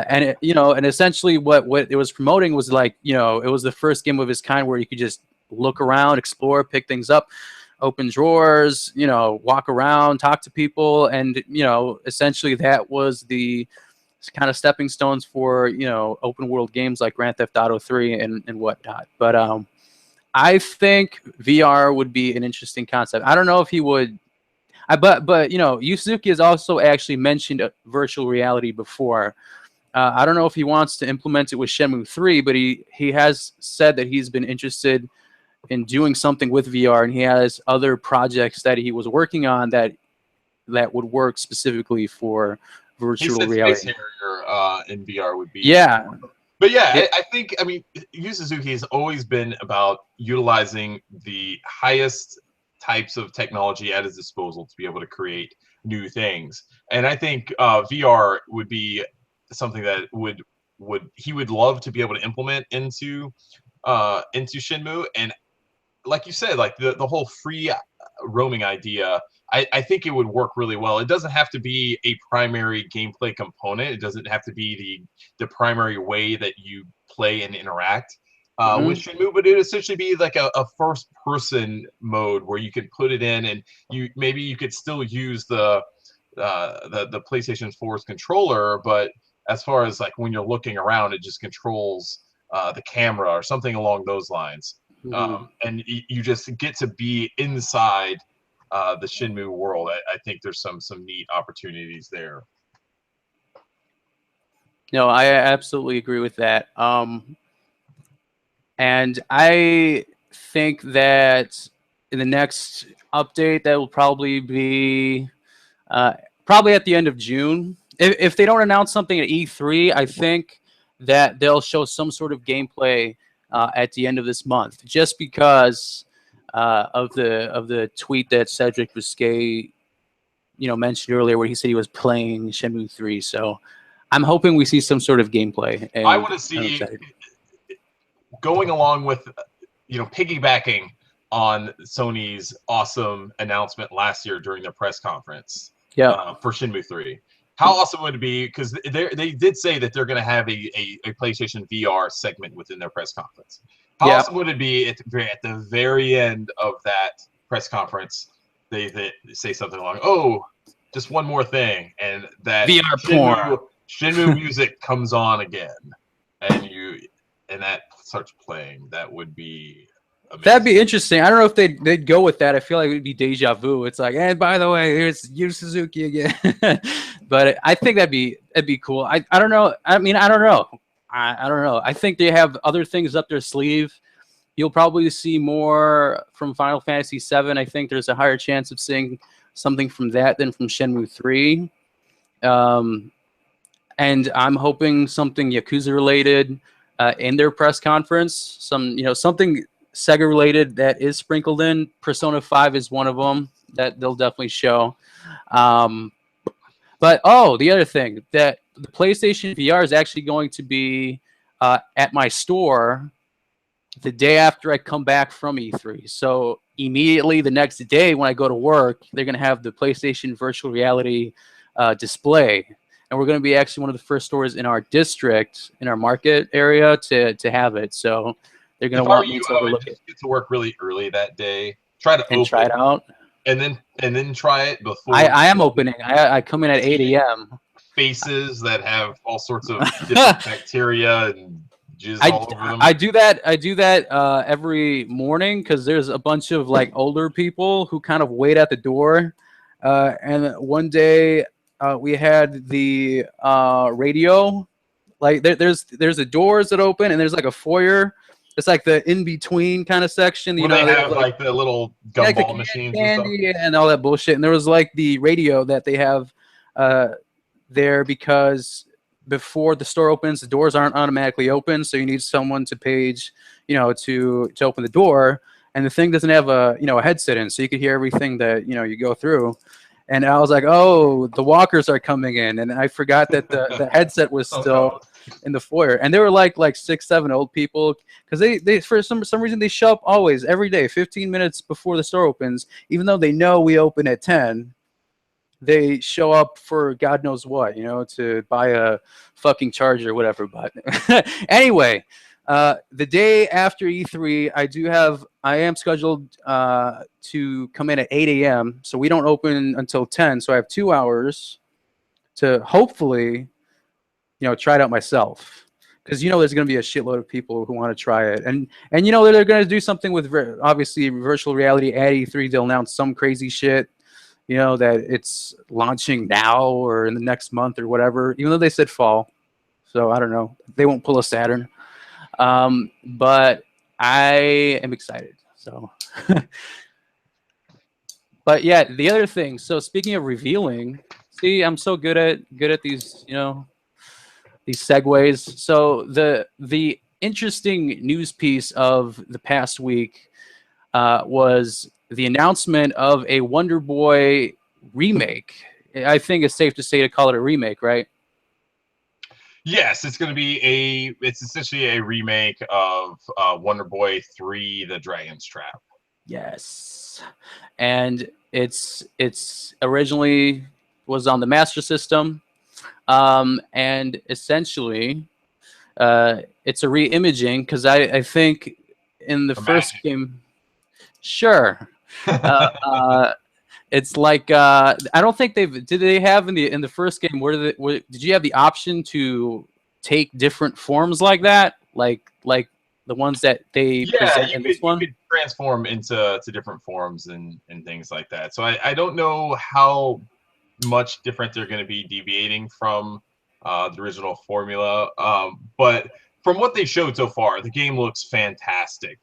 [SPEAKER 2] And and essentially what it was promoting was like it was the first game of its kind where you could just look around, explore, pick things up, open drawers, walk around, talk to people, and essentially that was the kind of stepping stones for open world games like Grand Theft Auto 3 and whatnot. But I think VR would be an interesting concept. I don't know if he would. But you know, Yu Suzuki has also actually mentioned virtual reality before. I don't know if he wants to implement it with Shenmue 3, but he has said that he's been interested in doing something with VR, and he has other projects that he was working on that would work specifically for
[SPEAKER 1] He
[SPEAKER 2] virtual
[SPEAKER 1] said Space
[SPEAKER 2] reality.
[SPEAKER 1] Harrier in VR would be.
[SPEAKER 2] Yeah,
[SPEAKER 1] But yeah,
[SPEAKER 2] it,
[SPEAKER 1] I think, I mean, Yu Suzuki has always been about utilizing the highest types of technology at his disposal to be able to create new things. And I think VR would be something that would he would love to be able to implement into Shenmue. And like you said, like the whole free roaming idea, I think it would work really well. It doesn't have to be a primary gameplay component. It doesn't have to be the primary way that you play and interact with
[SPEAKER 2] mhm.
[SPEAKER 1] Shenmue, but it would essentially be like a first person mode where you could put it in, and you could still use the PlayStation 4's controller, but as far as like when you're looking around, it just controls the camera or something along those lines.
[SPEAKER 2] Mhm.
[SPEAKER 1] And you just get to be inside the Shenmue world. I think there's some neat opportunities there.
[SPEAKER 2] No, I absolutely agree with that. And I think that in the next update, that will probably be uh, probably at the end of June. If they don't announce something at E3, I think that they'll show some sort of gameplay at the end of this month, just because of the tweet that Cedric Biscay, mentioned earlier, where he said he was playing Shenmue 3. So I'm hoping we see some sort of gameplay,
[SPEAKER 1] I
[SPEAKER 2] and
[SPEAKER 1] want to
[SPEAKER 2] I'm
[SPEAKER 1] see,
[SPEAKER 2] excited.
[SPEAKER 1] going along with, piggybacking on Sony's awesome announcement last year during their press conference
[SPEAKER 2] Yep.
[SPEAKER 1] for Shenmue 3. How awesome would it be? Because they did say that they're going to have a PlayStation VR segment within their press conference. How
[SPEAKER 2] Yep.
[SPEAKER 1] awesome would it be at the very end of that press conference, they say something along, "Oh, just one more thing," and that
[SPEAKER 2] VR porn.
[SPEAKER 1] Shenmue music comes on again, and that starts playing. That would be
[SPEAKER 2] That'd
[SPEAKER 1] amazing.
[SPEAKER 2] be interesting. I don't know if they'd go with that. I feel like it would be deja vu. It's like, and by the way, here's Yu Suzuki again. But I think that'd be cool. I don't know. I mean, I don't know. I don't know. I think they have other things up their sleeve. You'll probably see more from Final Fantasy VII. I think there's a higher chance of seeing something from that than from Shenmue 3. Um, and I'm hoping something Yakuza related in their press conference. Something Sega related that is sprinkled in. Persona 5 is one of them that they'll definitely show. Um, but the other thing, that the PlayStation VR is actually going to be at my store the day after I come back from E3. So immediately the next day when I go to work, they're going to have the PlayStation virtual reality display. And we're going to be actually one of the first stores in our district, in our market area, to have it. So they're going
[SPEAKER 1] If
[SPEAKER 2] to
[SPEAKER 1] I were
[SPEAKER 2] want me
[SPEAKER 1] you,
[SPEAKER 2] to
[SPEAKER 1] I would
[SPEAKER 2] overlook it
[SPEAKER 1] just get to work really early that day. Try to
[SPEAKER 2] and try
[SPEAKER 1] open,
[SPEAKER 2] it out.
[SPEAKER 1] and then try it
[SPEAKER 2] I,
[SPEAKER 1] before
[SPEAKER 2] I am opening. I come in at 8
[SPEAKER 1] seeing
[SPEAKER 2] a.m.
[SPEAKER 1] faces that have all sorts of different bacteria and jizz
[SPEAKER 2] I,
[SPEAKER 1] all over them.
[SPEAKER 2] I do that. I do that every morning because there's a bunch of like older people who kind of wait at the door. And one day we had the radio. Like there's the doors that open and there's like a foyer. It's like the in between kind of section.
[SPEAKER 1] Where they
[SPEAKER 2] They have
[SPEAKER 1] have
[SPEAKER 2] like
[SPEAKER 1] like the little
[SPEAKER 2] like the
[SPEAKER 1] gumball machines and stuff.
[SPEAKER 2] candy and all that bullshit. And there was like the radio that they have uh, there because before the store opens, the doors aren't automatically open, so you need someone to page, to open the door. And the thing doesn't have a headset in, so you can hear everything that you go through. And I was like, oh, the walkers are coming in, and I forgot that the headset was
[SPEAKER 1] Oh
[SPEAKER 2] still
[SPEAKER 1] no.
[SPEAKER 2] in the foyer, and they were like 6, 7 old people because they for some reason they show up always every day, 15 minutes before the store opens, even though they know we open at 10. They show up for God knows what, to buy a fucking charger or whatever. But anyway, the day after E3, I am scheduled to come in at 8 a.m. So we don't open until 10. So I have 2 hours to hopefully, try it out myself. because there's going to be a shitload of people who want to try it, and they're going to do something with obviously virtual reality at E3. They'll announce some crazy shit, that it's launching now or in the next month or whatever. Even though they said fall, so I don't know. They won't pull a Saturn, but I am excited. So, but yeah, the other thing. So speaking of revealing, see, I'm so good at these, these segues. So the interesting news piece of the past week was the announcement of a Wonder Boy remake. I think it's safe to say to call it a remake, right?
[SPEAKER 1] Yes, it's going to be it's essentially a remake of Wonder Boy 3: The Dragon's Trap.
[SPEAKER 2] Yes, and it's originally was on the Master System, and essentially it's a re-imaging because I think in the first game, sure. It's like I don't think did they have in the first game did you have the option to take different forms like that, like the ones that they present in this one?
[SPEAKER 1] You could transform into different forms and things like that. So I don't know how much different they're going to be deviating from the original formula, but from what they showed so far, the game looks fantastic.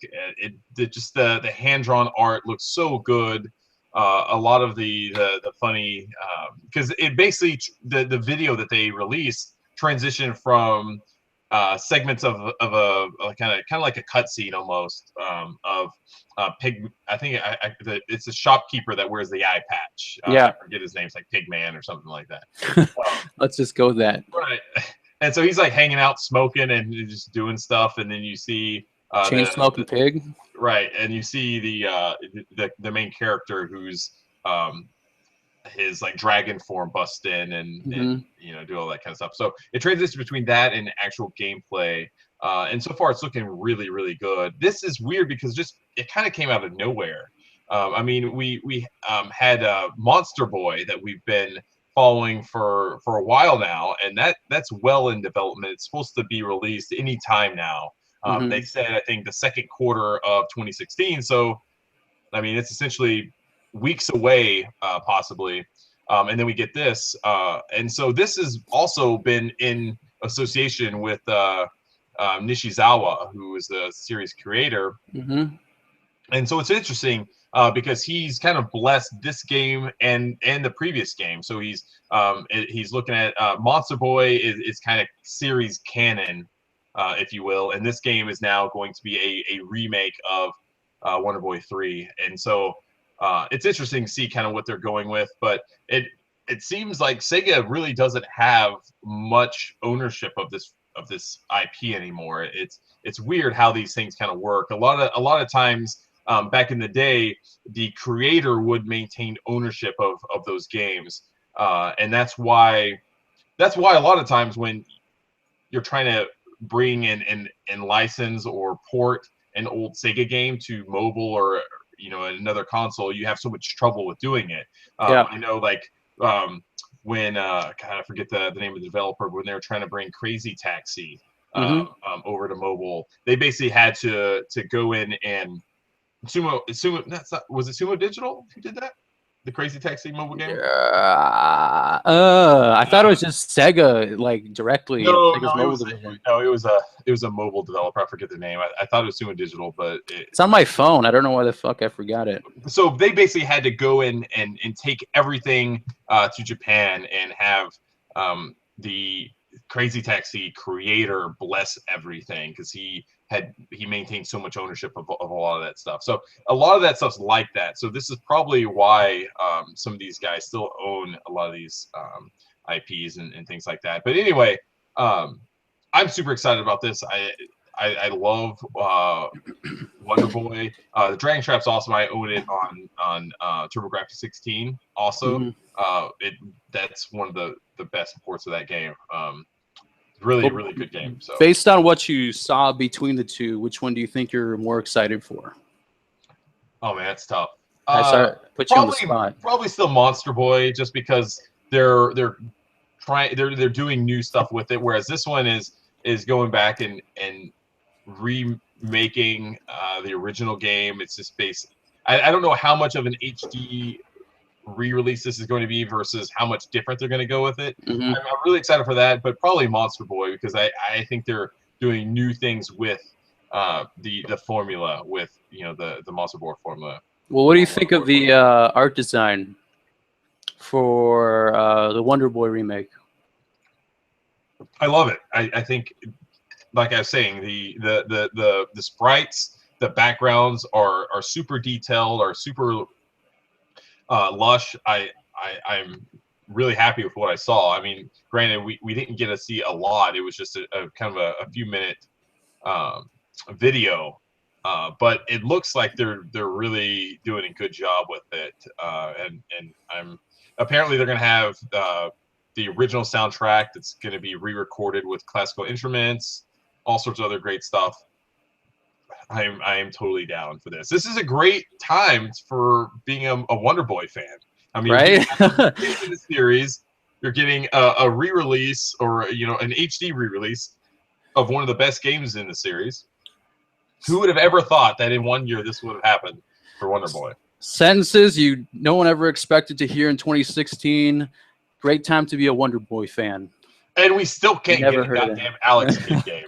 [SPEAKER 1] Just the hand-drawn art looks so good. A lot of the funny, because it basically the video that they released transitioned from segments of a kind of like a cutscene almost, of Pig. I think it's a shopkeeper that wears the eye patch.
[SPEAKER 2] Yeah,
[SPEAKER 1] I forget his name. It's like Pigman or something like that.
[SPEAKER 2] Let's just go with that.
[SPEAKER 1] Right. And so he's like hanging out, smoking, and just doing stuff, and then you see
[SPEAKER 2] chain smoking pig.
[SPEAKER 1] Right, and you see the main character who's his like dragon form bust in and do all that kind of stuff. So it transitions between that and actual gameplay, and so far it's looking really, really good. This is weird because it kind of came out of nowhere. I mean, we had Monster Boy that we've been following for a while now, and that's well in development. It's supposed to be released any time now. They said, I think, the second quarter of 2016. So, I mean, it's essentially weeks away, possibly. And then we get this. And so this has also been in association with Nishizawa, who is the series creator. And so it's interesting because he's kind of blessed this game and the previous game. So he's looking at Monster Boy is kind of series canon, if you will, and this game is now going to be a remake of Wonder Boy 3. And so it's interesting to see kind of what they're going with, but it seems like Sega really doesn't have much ownership of this IP anymore. It's weird how these things kind of work. A lot of times back in the day, the creator would maintain ownership of those games, and that's why a lot of times when you're trying to bring in and license or port an old Sega game to mobile or another console, you have so much trouble with doing it. I know, like when God, I forget the name of the developer, but when they were trying to bring Crazy Taxi over to mobile, they basically had to go in and Sumo. Was it Sumo Digital who did that? The Crazy Taxi mobile game?
[SPEAKER 2] I thought it was just Sega, like directly.
[SPEAKER 1] No, it was a mobile developer. I forget the name. I thought it was Sumo Digital, but
[SPEAKER 2] it's on my phone. I don't know why the fuck I forgot it.
[SPEAKER 1] So they basically had to go in and take everything to Japan and have the Crazy Taxi creator bless everything because he maintained so much ownership of a lot of that stuff. So a lot of that stuff's like that. So this is probably why some of these guys still own a lot of these IPs and things like that. But anyway, I'm super excited about this. I love Wonder Boy. The Dragon Trap's awesome. I own it on TurboGrafx 16 also. That's one of the best ports of that game. Really good game. So
[SPEAKER 2] based on what you saw between the two, which one do you think you're more excited for?
[SPEAKER 1] Oh man, that's tough.
[SPEAKER 2] Put you on the spot.
[SPEAKER 1] Probably still Monster Boy, just because they're doing new stuff with it, whereas this one is is going back and remaking the original game. It's just based. I don't know how much of an HD re-release this is going to be versus how much different they're going to go with it.
[SPEAKER 2] Mm-hmm.
[SPEAKER 1] I'm really excited for that, but probably Monster Boy, because I think they're doing new things with the formula, with the Monster Boy formula.
[SPEAKER 2] Well, what do you think of the art design for the Wonder Boy remake?
[SPEAKER 1] I love it. I think, like I was saying, the sprites, the backgrounds are super detailed, are super lush. I'm really happy with what I saw. I mean, granted, we didn't get to see a lot. It was just a kind of a few minute video, but it looks like they're really doing a good job with it. And I'm apparently they're going to have the original soundtrack that's going to be re-recorded with classical instruments, all sorts of other great stuff. I am totally down for this. This is a great time for being a Wonder Boy fan. I mean,
[SPEAKER 2] right?
[SPEAKER 1] You're getting the series, you're getting a re-release or an HD re-release of one of the best games in the series. Who would have ever thought that in 1 year this would have happened for Wonder Boy?
[SPEAKER 2] Sentences no one ever expected to hear in 2016. Great time to be a Wonder Boy fan.
[SPEAKER 1] And we still can't get a goddamn Alex Kidd game.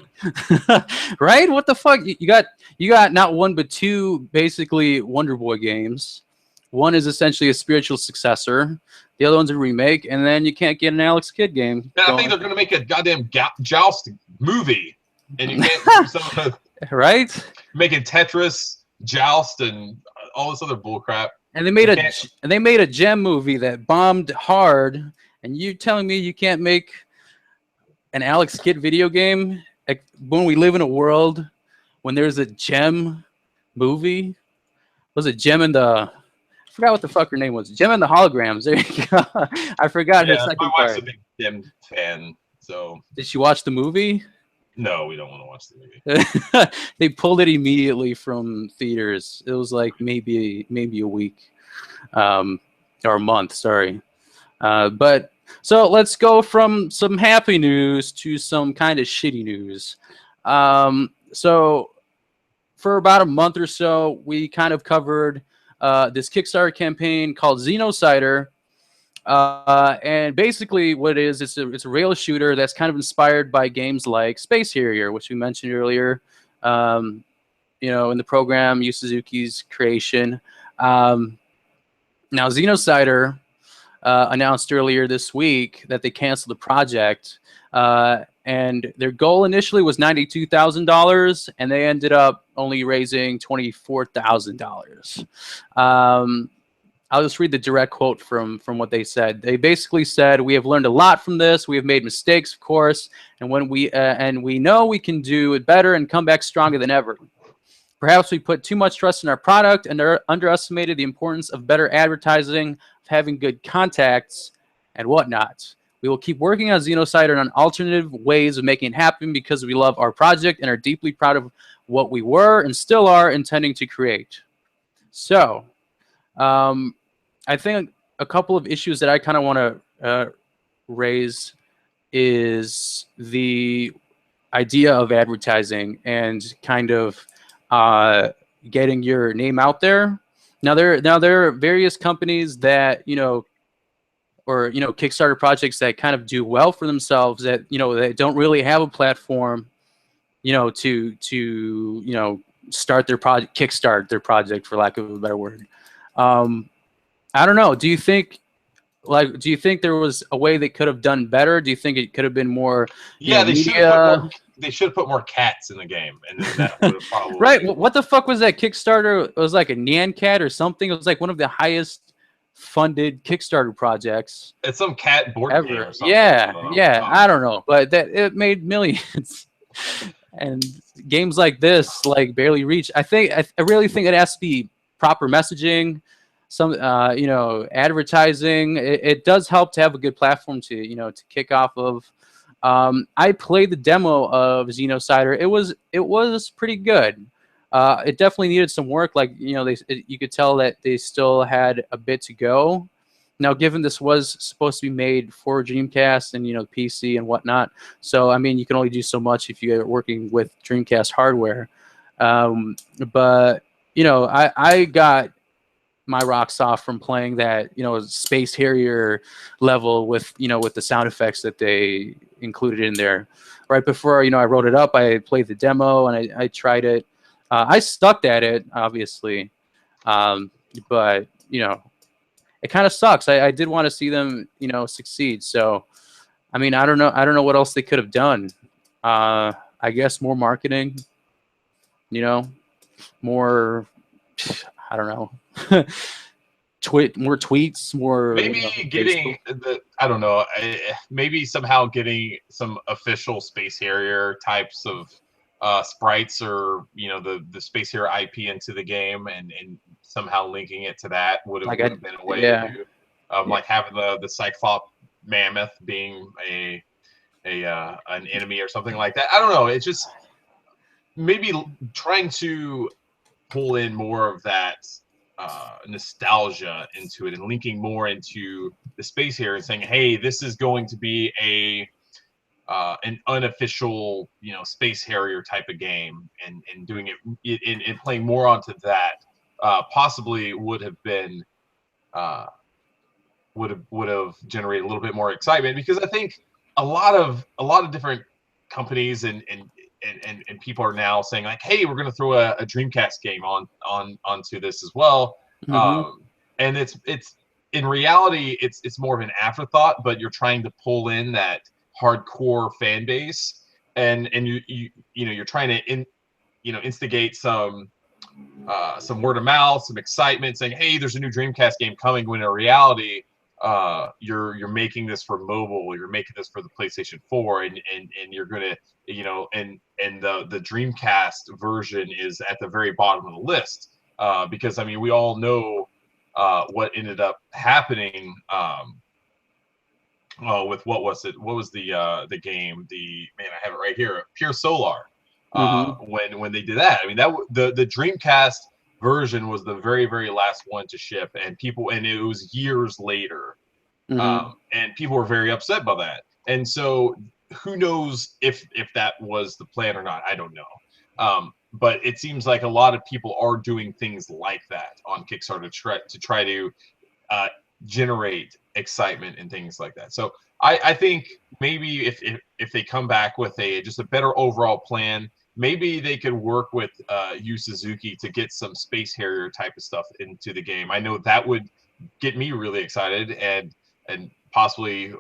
[SPEAKER 2] Right? What the fuck? You got not one but two basically Wonder Boy games. One is essentially a spiritual successor. The other one's a remake, and then you can't get an Alex Kidd game.
[SPEAKER 1] And I think they're going to make a goddamn Joust movie, and you can't do some of
[SPEAKER 2] right?
[SPEAKER 1] Making Tetris, Joust, and all this other bullcrap.
[SPEAKER 2] And they made a gem movie that bombed hard, and you telling me you can't make an Alex Kidd video game when we live in a world when there's a gem movie? Was it Gem and the? I forgot what the fuck her name was. Gem and the Holograms. There you go. I forgot her second
[SPEAKER 1] my
[SPEAKER 2] part.
[SPEAKER 1] wife's a big Gem fan, so.
[SPEAKER 2] Did she watch the movie?
[SPEAKER 1] No, we don't want to watch the movie.
[SPEAKER 2] They pulled it immediately from theaters. It was like maybe a week, or a month. Sorry, but. So let's go from some happy news to some kind of shitty news. So for about a month or so, we kind of covered this Kickstarter campaign called Xenocider. And basically what it is, it's a rail shooter that's kind of inspired by games like Space Harrier, which we mentioned earlier, in the program, Yu Suzuki's creation. Now Xenocider announced earlier this week that they canceled the project, and their goal initially was $92,000, and they ended up only raising $24,000. I'll just read the direct quote from what they said. They basically said, "We have learned a lot from this. We have made mistakes, of course, and we know we can do it better and come back stronger than ever. Perhaps we put too much trust in our product and underestimated the importance of better advertising, having good contacts, and whatnot. We will keep working on Xenocider and on alternative ways of making it happen because we love our project and are deeply proud of what we were and still are intending to create." So, I think a couple of issues that I kind of want to raise is the idea of advertising and kind of getting your name out there. Now there are various companies that Kickstarter projects that kind of do well for themselves that they don't really have a platform to start their project, kickstart their project, for lack of a better word. I don't know. Do you think there was a way they could have done better? Do you think it could have been more?
[SPEAKER 1] Yeah, they should have put more cats in the game, and then that would have probably
[SPEAKER 2] right. What the fuck was that Kickstarter? It was like a Nyan Cat or something. It was like one of the highest funded Kickstarter projects.
[SPEAKER 1] It's some cat board
[SPEAKER 2] ever.
[SPEAKER 1] Game or something.
[SPEAKER 2] Yeah. I don't know, but it made millions. And games like this barely reach. I really think it has to be proper messaging, some advertising. It does help to have a good platform to kick off of. I played the demo of Xenocider. It was pretty good. It definitely needed some work. You could tell that they still had a bit to go. Now, given this was supposed to be made for Dreamcast and PC and whatnot, so I mean, you can only do so much if you're working with Dreamcast hardware. But I got my rocks off from playing that Space Harrier level with the sound effects that they included in there. Right before I wrote it up, I played the demo and I tried it. I sucked at it, obviously, but it kind of sucks. I did want to see them succeed. So I mean, I don't know what else they could have done. I guess more marketing, more, I don't know. More tweets, more
[SPEAKER 1] Maybe getting
[SPEAKER 2] Facebook.
[SPEAKER 1] I don't know, maybe somehow getting some official Space Harrier types of sprites, or the Space Harrier IP into the game, and somehow linking it to that would
[SPEAKER 2] Like
[SPEAKER 1] have been a way to
[SPEAKER 2] yeah,
[SPEAKER 1] do.
[SPEAKER 2] yeah.
[SPEAKER 1] Like having the Cyclop mammoth being an enemy or something like that. I don't know. It's just maybe trying to pull in more of that nostalgia into it, and linking more into the Space here, and saying, hey, this is going to be an unofficial Space Harrier type of game, and doing it and playing more onto that, possibly would have been uh, would have generated a little bit more excitement, because I think a lot of different companies and people are now saying, like, hey, we're going to throw a Dreamcast game onto this as well.
[SPEAKER 2] Hmm.
[SPEAKER 1] um, and it's in reality it's more of an afterthought, but you're trying to pull in that hardcore fan base, and you're trying to instigate some word of mouth, some excitement, saying, "Hey, there's a new Dreamcast game coming." When in reality, you're making this for mobile, you're making this for the PlayStation 4, and you're gonna, and the Dreamcast version is at the very bottom of the list, because I mean we all know what ended up happening. With what was it? What was the game? I have it right here. Pure Solar.
[SPEAKER 2] Hmm.
[SPEAKER 1] When they did that, I mean the Dreamcast version was the very very last one to ship, and it was years later,
[SPEAKER 2] Hmm.
[SPEAKER 1] and people were very upset by that. And so who knows if that was the plan or not? I don't know. But it seems like a lot of people are doing things like that on Kickstarter to try to uh, generate excitement and things like that. So I think maybe if they come back with just a better overall plan, maybe they could work with Yu Suzuki to get some Space Harrier type of stuff into the game. I know that would get me really excited, and possibly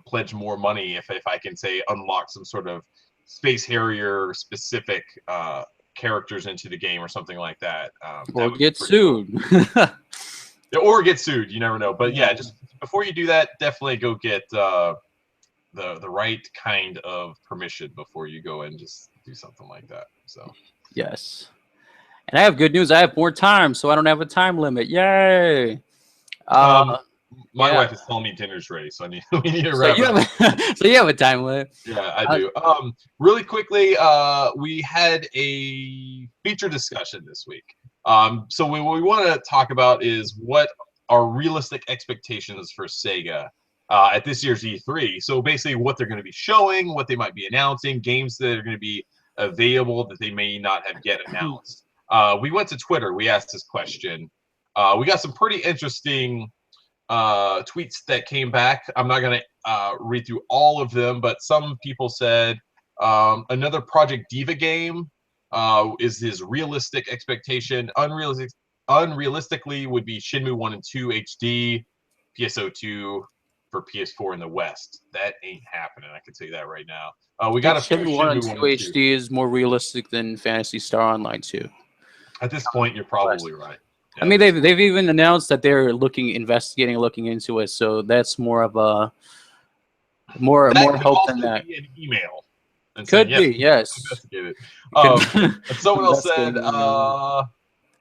[SPEAKER 1] pledge more money if I can say unlock some sort of Space Harrier specific characters into the game or something like that.
[SPEAKER 2] Or
[SPEAKER 1] That would be
[SPEAKER 2] get
[SPEAKER 1] pretty cool.
[SPEAKER 2] sued.
[SPEAKER 1] Or get sued. You never know. But yeah,
[SPEAKER 2] Yeah.
[SPEAKER 1] just before you do that, definitely go get the right kind of permission before you go and just do something like that. So
[SPEAKER 2] Yes. And I have good news. I have more time, so I don't have a time limit. Yay!
[SPEAKER 1] um, my
[SPEAKER 2] Yeah.
[SPEAKER 1] wife is telling me dinner's ready, so we need to
[SPEAKER 2] So
[SPEAKER 1] wrap
[SPEAKER 2] you
[SPEAKER 1] it up.
[SPEAKER 2] have so you have a time limit.
[SPEAKER 1] Yeah, I
[SPEAKER 2] Uh,
[SPEAKER 1] do. Really quickly, we had a feature discussion this week. So what we want to talk about is what are realistic expectations for Sega at this year's E3. So basically, what they're going to be showing, what they might be announcing, games that are going to be available that they may not have yet announced. We went to Twitter. We asked this question. We got some pretty interesting tweets that came back. I'm not going to read through all of them, but some people said another Project Diva game is his realistic expectation. Unrealistically would be Shenmue 1 and 2 HD, PSO2 for PS4 in the West. That ain't happening. I can tell you that right now. We
[SPEAKER 2] I think
[SPEAKER 1] got a few
[SPEAKER 2] Shenmue 1 and
[SPEAKER 1] Shenmue 1
[SPEAKER 2] 2
[SPEAKER 1] and 2.
[SPEAKER 2] HD is more realistic than Phantasy Star Online 2.
[SPEAKER 1] At this point, you're
[SPEAKER 2] West.
[SPEAKER 1] probably right.
[SPEAKER 2] I
[SPEAKER 1] Yeah,
[SPEAKER 2] mean, they've even announced that they're looking into it. So that's more of a
[SPEAKER 1] that
[SPEAKER 2] more
[SPEAKER 1] could
[SPEAKER 2] hope than
[SPEAKER 1] also
[SPEAKER 2] that.
[SPEAKER 1] be an email and saying,
[SPEAKER 2] Could
[SPEAKER 1] yes,
[SPEAKER 2] be, yes.
[SPEAKER 1] investigate it.
[SPEAKER 2] Could
[SPEAKER 1] Someone else said
[SPEAKER 2] investigate it.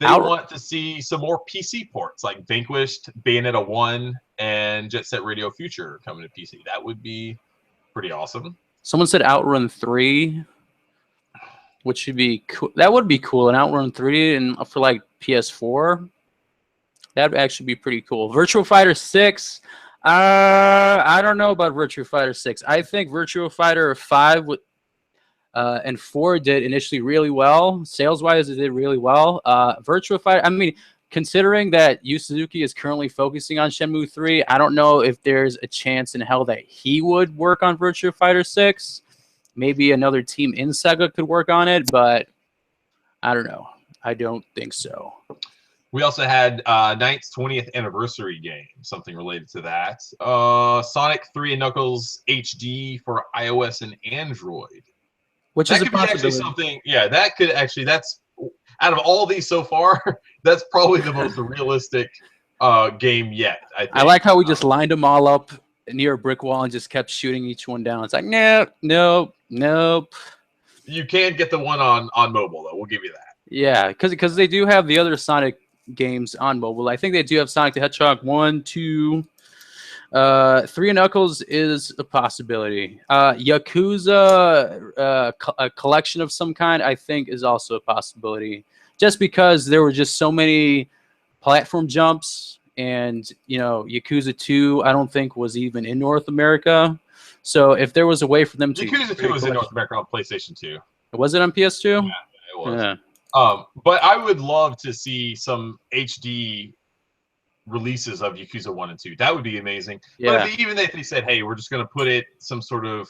[SPEAKER 1] they
[SPEAKER 2] Out.
[SPEAKER 1] want to see some more PC ports, like Vanquished, Bayonetta 1, and Jet Set Radio Future coming to PC. That would be pretty awesome.
[SPEAKER 2] Someone said Outrun 3, which should be cool. That would be cool. An Outrun 3 and for like PS4. That'd actually be pretty cool. Virtua Fighter 6. I don't know about Virtua Fighter 6. I think Virtua Fighter 5 and 4 did initially really well. Sales-wise, it did really well. Virtua Fighter, I mean, considering that Yu Suzuki is currently focusing on Shenmue 3, I don't know if there's a chance in hell that he would work on Virtua Fighter 6. Maybe another team in SEGA could work on it, but I don't know. I don't think so.
[SPEAKER 1] We also had Knight's 20th anniversary game, something related to that. Sonic 3 and Knuckles HD for iOS and Android.
[SPEAKER 2] Which
[SPEAKER 1] that
[SPEAKER 2] is
[SPEAKER 1] could be actually something. Yeah, that could actually. That's out of all these so far, that's probably the most realistic game yet. I think.
[SPEAKER 2] I like how we just lined them all up near a brick wall and just kept shooting each one down. It's like, nope, nope, nope.
[SPEAKER 1] You can get the one on mobile though. We'll give you that.
[SPEAKER 2] Yeah, because they do have the other Sonic games on mobile. I think they do have Sonic the Hedgehog 1, 2, 3 and Knuckles is a possibility. Yakuza, a collection of some kind, I think is also a possibility. Just because there were just so many platform jumps, and Yakuza 2, I don't think was even in North America. So if there was a way for them to
[SPEAKER 1] Yakuza 2 was in North America on PlayStation 2.
[SPEAKER 2] Was it on PS2?
[SPEAKER 1] Yeah, it was. Yeah. But I would love to see some HD releases of Yakuza 1 and 2. That would be amazing.
[SPEAKER 2] Yeah.
[SPEAKER 1] But even if they said, hey, we're just going to put it some sort of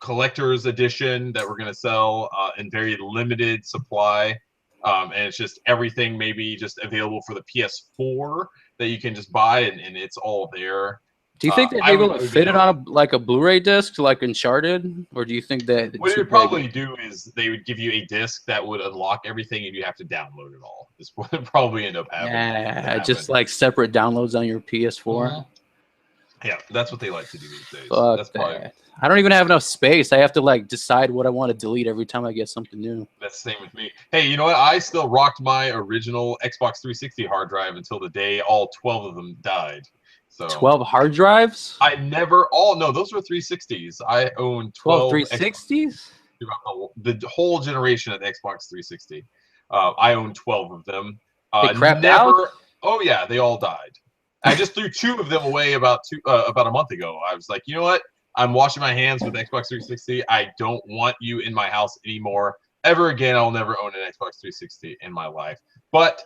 [SPEAKER 1] collector's edition that we're going to sell in very limited supply, and it's just everything maybe just available for the PS4 that you can just buy, and it's all there.
[SPEAKER 2] Do you think they'd be able to fit it on a Blu-ray disc like Uncharted, or do you think that
[SPEAKER 1] what they would probably do is they would give you a disc that would unlock everything, and you have to download it all? This would probably end up happening.
[SPEAKER 2] Yeah, just like separate downloads on your PS4.
[SPEAKER 1] Mm-hmm. Yeah, that's what they like to do these days.
[SPEAKER 2] That's probably... I don't even have enough space. I have to decide what I want to delete every time I get something new.
[SPEAKER 1] That's the same with me. Hey, you know what? I still rocked my original Xbox 360 hard drive until the day all 12 of them died. So
[SPEAKER 2] 12 hard drives?
[SPEAKER 1] I never. No, those were 360s. I own 12
[SPEAKER 2] 360s
[SPEAKER 1] throughout the whole generation of the Xbox 360. I own 12 of them.
[SPEAKER 2] They crapped out?
[SPEAKER 1] Oh yeah, they all died. I just threw 2 of them away about a month ago. I was like, you know what? I'm washing my hands with Xbox 360. I don't want you in my house anymore. Ever again, I'll never own an Xbox 360 in my life. But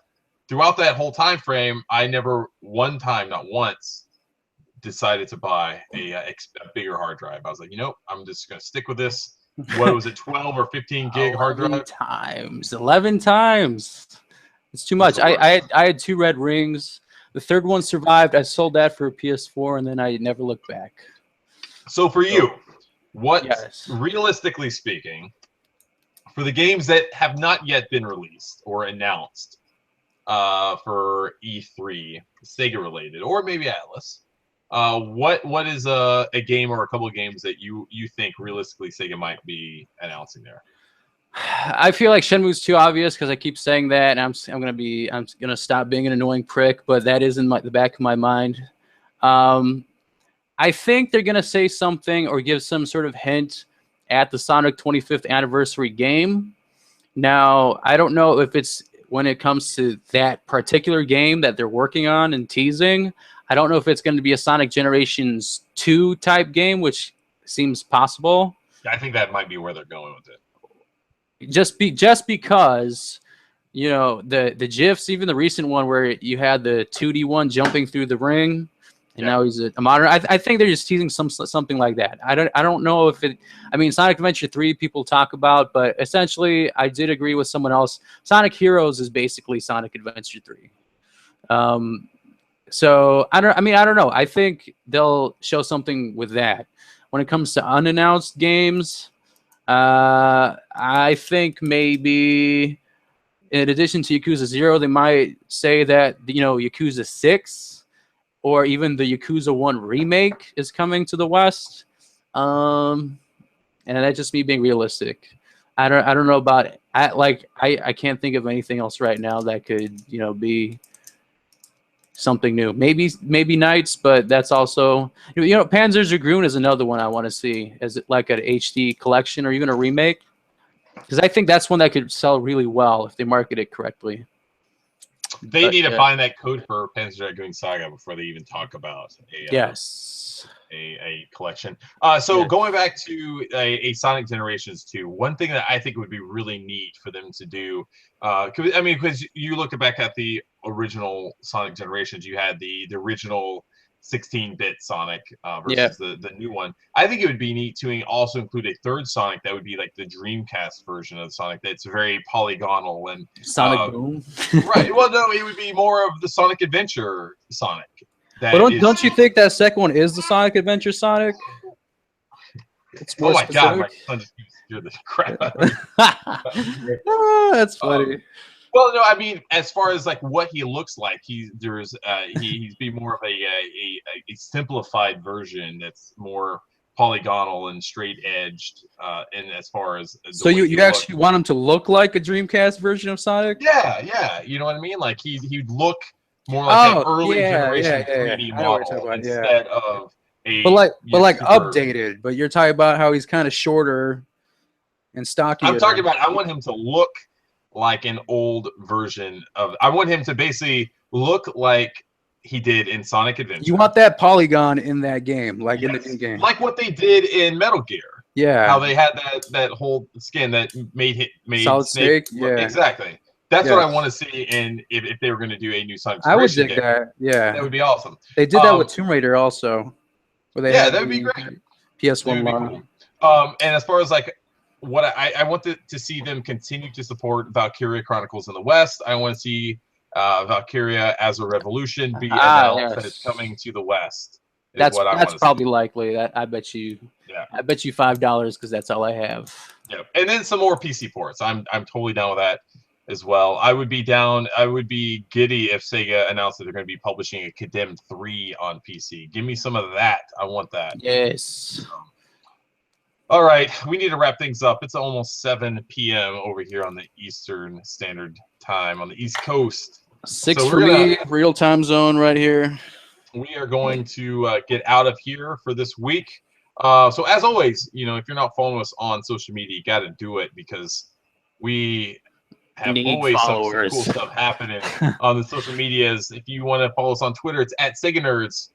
[SPEAKER 1] throughout that whole time frame, I never not once, decided to buy a bigger hard drive. I was like, I'm just going to stick with this. What was it, 12 or 15 gig hard drive?
[SPEAKER 2] 11 times. It's too much. I had 2 red rings. The third one survived. I sold that for a PS4, and then I never looked back.
[SPEAKER 1] So for you, realistically speaking, for the games that have not yet been released or announced for E3, Sega related, or maybe Atlus, what is a game or a couple of games that you think realistically Sega might be announcing there?
[SPEAKER 2] I feel like Shenmue's too obvious because I keep saying that, and I'm gonna stop being an annoying prick, but that is in the back of my mind. I think they're gonna say something or give some sort of hint at the Sonic 25th anniversary game. Now, I don't know if it's when it comes to that particular game that they're working on and teasing. I don't know if it's going to be a Sonic Generations 2 type game, which seems possible.
[SPEAKER 1] I think that might be where they're going with it.
[SPEAKER 2] Just because, the GIFs, even the recent one where you had the 2D one jumping through the ring, and now he's a modern. I think they're just teasing something like that. I don't know if it. I mean, Sonic Adventure 3 people talk about, but essentially, I did agree with someone else. Sonic Heroes is basically Sonic Adventure 3. So I don't know. I think they'll show something with that. When it comes to unannounced games, I think maybe in addition to Yakuza 0, they might say that Yakuza 6. Or even the Yakuza 1 remake is coming to the West, and that's just me being realistic. I don't know about it. I can't think of anything else right now that could be something new. Maybe Knights, but that's also Panzer Dragoon is another one I want to see as like an HD collection or even a remake, because I think that's one that could sell really well if they market it correctly.
[SPEAKER 1] They need to
[SPEAKER 2] yeah.
[SPEAKER 1] find that code for Panzer Dragoon Saga before they even talk about
[SPEAKER 2] Yes.
[SPEAKER 1] a collection.
[SPEAKER 2] Yes.
[SPEAKER 1] Going back to a Sonic Generations 2, one thing that I think would be really neat for them to do, because you look back at the original Sonic Generations, you had the original 16-bit Sonic versus the new one. I think it would be neat to also include a third Sonic that would be like the Dreamcast version of Sonic that's very polygonal and
[SPEAKER 2] Sonic Boom.
[SPEAKER 1] right. Well, no, it would be more of the Sonic Adventure Sonic.
[SPEAKER 2] But don't you think that second one is the Sonic Adventure Sonic? It's more
[SPEAKER 1] my God, my
[SPEAKER 2] specific.
[SPEAKER 1] son just scared the crap out of me.
[SPEAKER 2] That's funny.
[SPEAKER 1] Well, no, I mean, as far as like what he looks like, he's be more of a simplified version that's more polygonal and straight edged. And as far as
[SPEAKER 2] So you actually want him to look like a Dreamcast version of Sonic?
[SPEAKER 1] Yeah, you know what I mean. Like he'd look more like an early generation 3D model instead of a
[SPEAKER 2] but like updated. But you're talking about how he's kind of shorter and stocky.
[SPEAKER 1] I'm talking about I want him to look like an old version of. I want him to basically look like he did in Sonic Adventure.
[SPEAKER 2] You want that polygon in that game, like in the new game,
[SPEAKER 1] like what they did in Metal Gear.
[SPEAKER 2] Yeah,
[SPEAKER 1] how they had that whole skin that made
[SPEAKER 2] Solid Snake. Yeah,
[SPEAKER 1] exactly. That's what I want to see. And if they were going to do a new Sonic,
[SPEAKER 2] I would dig that. Yeah,
[SPEAKER 1] that would be awesome.
[SPEAKER 2] They did that with Tomb Raider also. Where they
[SPEAKER 1] that would be great.
[SPEAKER 2] PS1
[SPEAKER 1] cool. And as far as like what I want to see them continue to support Valkyria Chronicles in the West. I want to see Valkyria as a Revolution be announced that it's coming to the West.
[SPEAKER 2] That's probably likely. That I bet you.
[SPEAKER 1] Yeah.
[SPEAKER 2] I bet you $5 because that's all I have.
[SPEAKER 1] Yeah, and then some more PC ports. I'm totally down with that as well. I would be down. I would be giddy if Sega announced that they're going to be publishing a Condemned 3 on PC. Give me some of that. I want that.
[SPEAKER 2] Yes.
[SPEAKER 1] All right, we need to wrap things up. It's almost 7 p.m. over here on the Eastern Standard Time on the East Coast.
[SPEAKER 2] 6 for me, real time zone right here.
[SPEAKER 1] We are going to get out of here for this week. So as always, if you're not following us on social media, you got to do it because we have always some cool stuff happening on the social medias. If you want to follow us on Twitter, it's at Sega Nerds.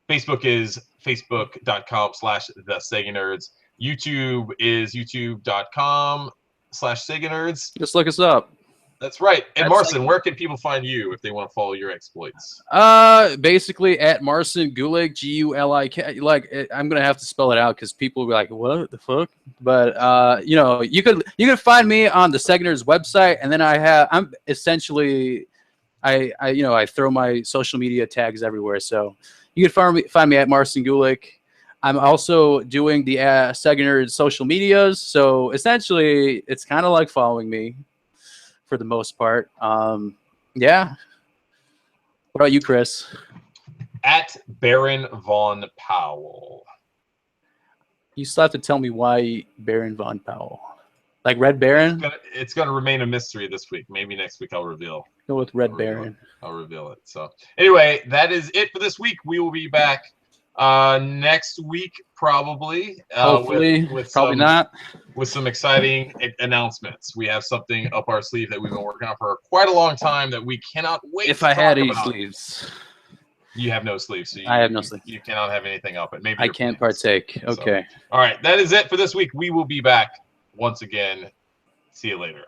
[SPEAKER 1] Facebook is facebook.com/theSegaNerds. YouTube is youtube.com/Sega Nerds.
[SPEAKER 2] Just look us up.
[SPEAKER 1] That's right. And Marcin, where can people find you if they want to follow your exploits?
[SPEAKER 2] Basically at Marcin Gulik, Gulik. Like I'm gonna have to spell it out because people will be like, "What the fuck?" But you can find me on the Sega Nerds website, and then I'm essentially I throw my social media tags everywhere. So you can find me at Marcin Gulik. I'm also doing the Sega Nerds social medias. So essentially, it's kind of like following me. For the most part. Yeah. What about you, Chris?
[SPEAKER 1] At Baron Von Powell.
[SPEAKER 2] You still have to tell me why Baron Von Powell. Like Red Baron?
[SPEAKER 1] It's gonna remain a mystery this week. Maybe next week I'll reveal.
[SPEAKER 2] Go with Red Baron.
[SPEAKER 1] I'll reveal it. So anyway, that is it for this week. We will be back next week probably.
[SPEAKER 2] Hopefully, probably not.
[SPEAKER 1] With some exciting announcements. We have something up our sleeve that we've been working on for quite a long time that we cannot wait
[SPEAKER 2] to talk about. If I had any sleeves.
[SPEAKER 1] You have no sleeves. So
[SPEAKER 2] I have no sleeves.
[SPEAKER 1] You cannot have anything up. But maybe
[SPEAKER 2] I can't partake. Okay.
[SPEAKER 1] So, all right. That is it for this week. We will be back once again. See you later.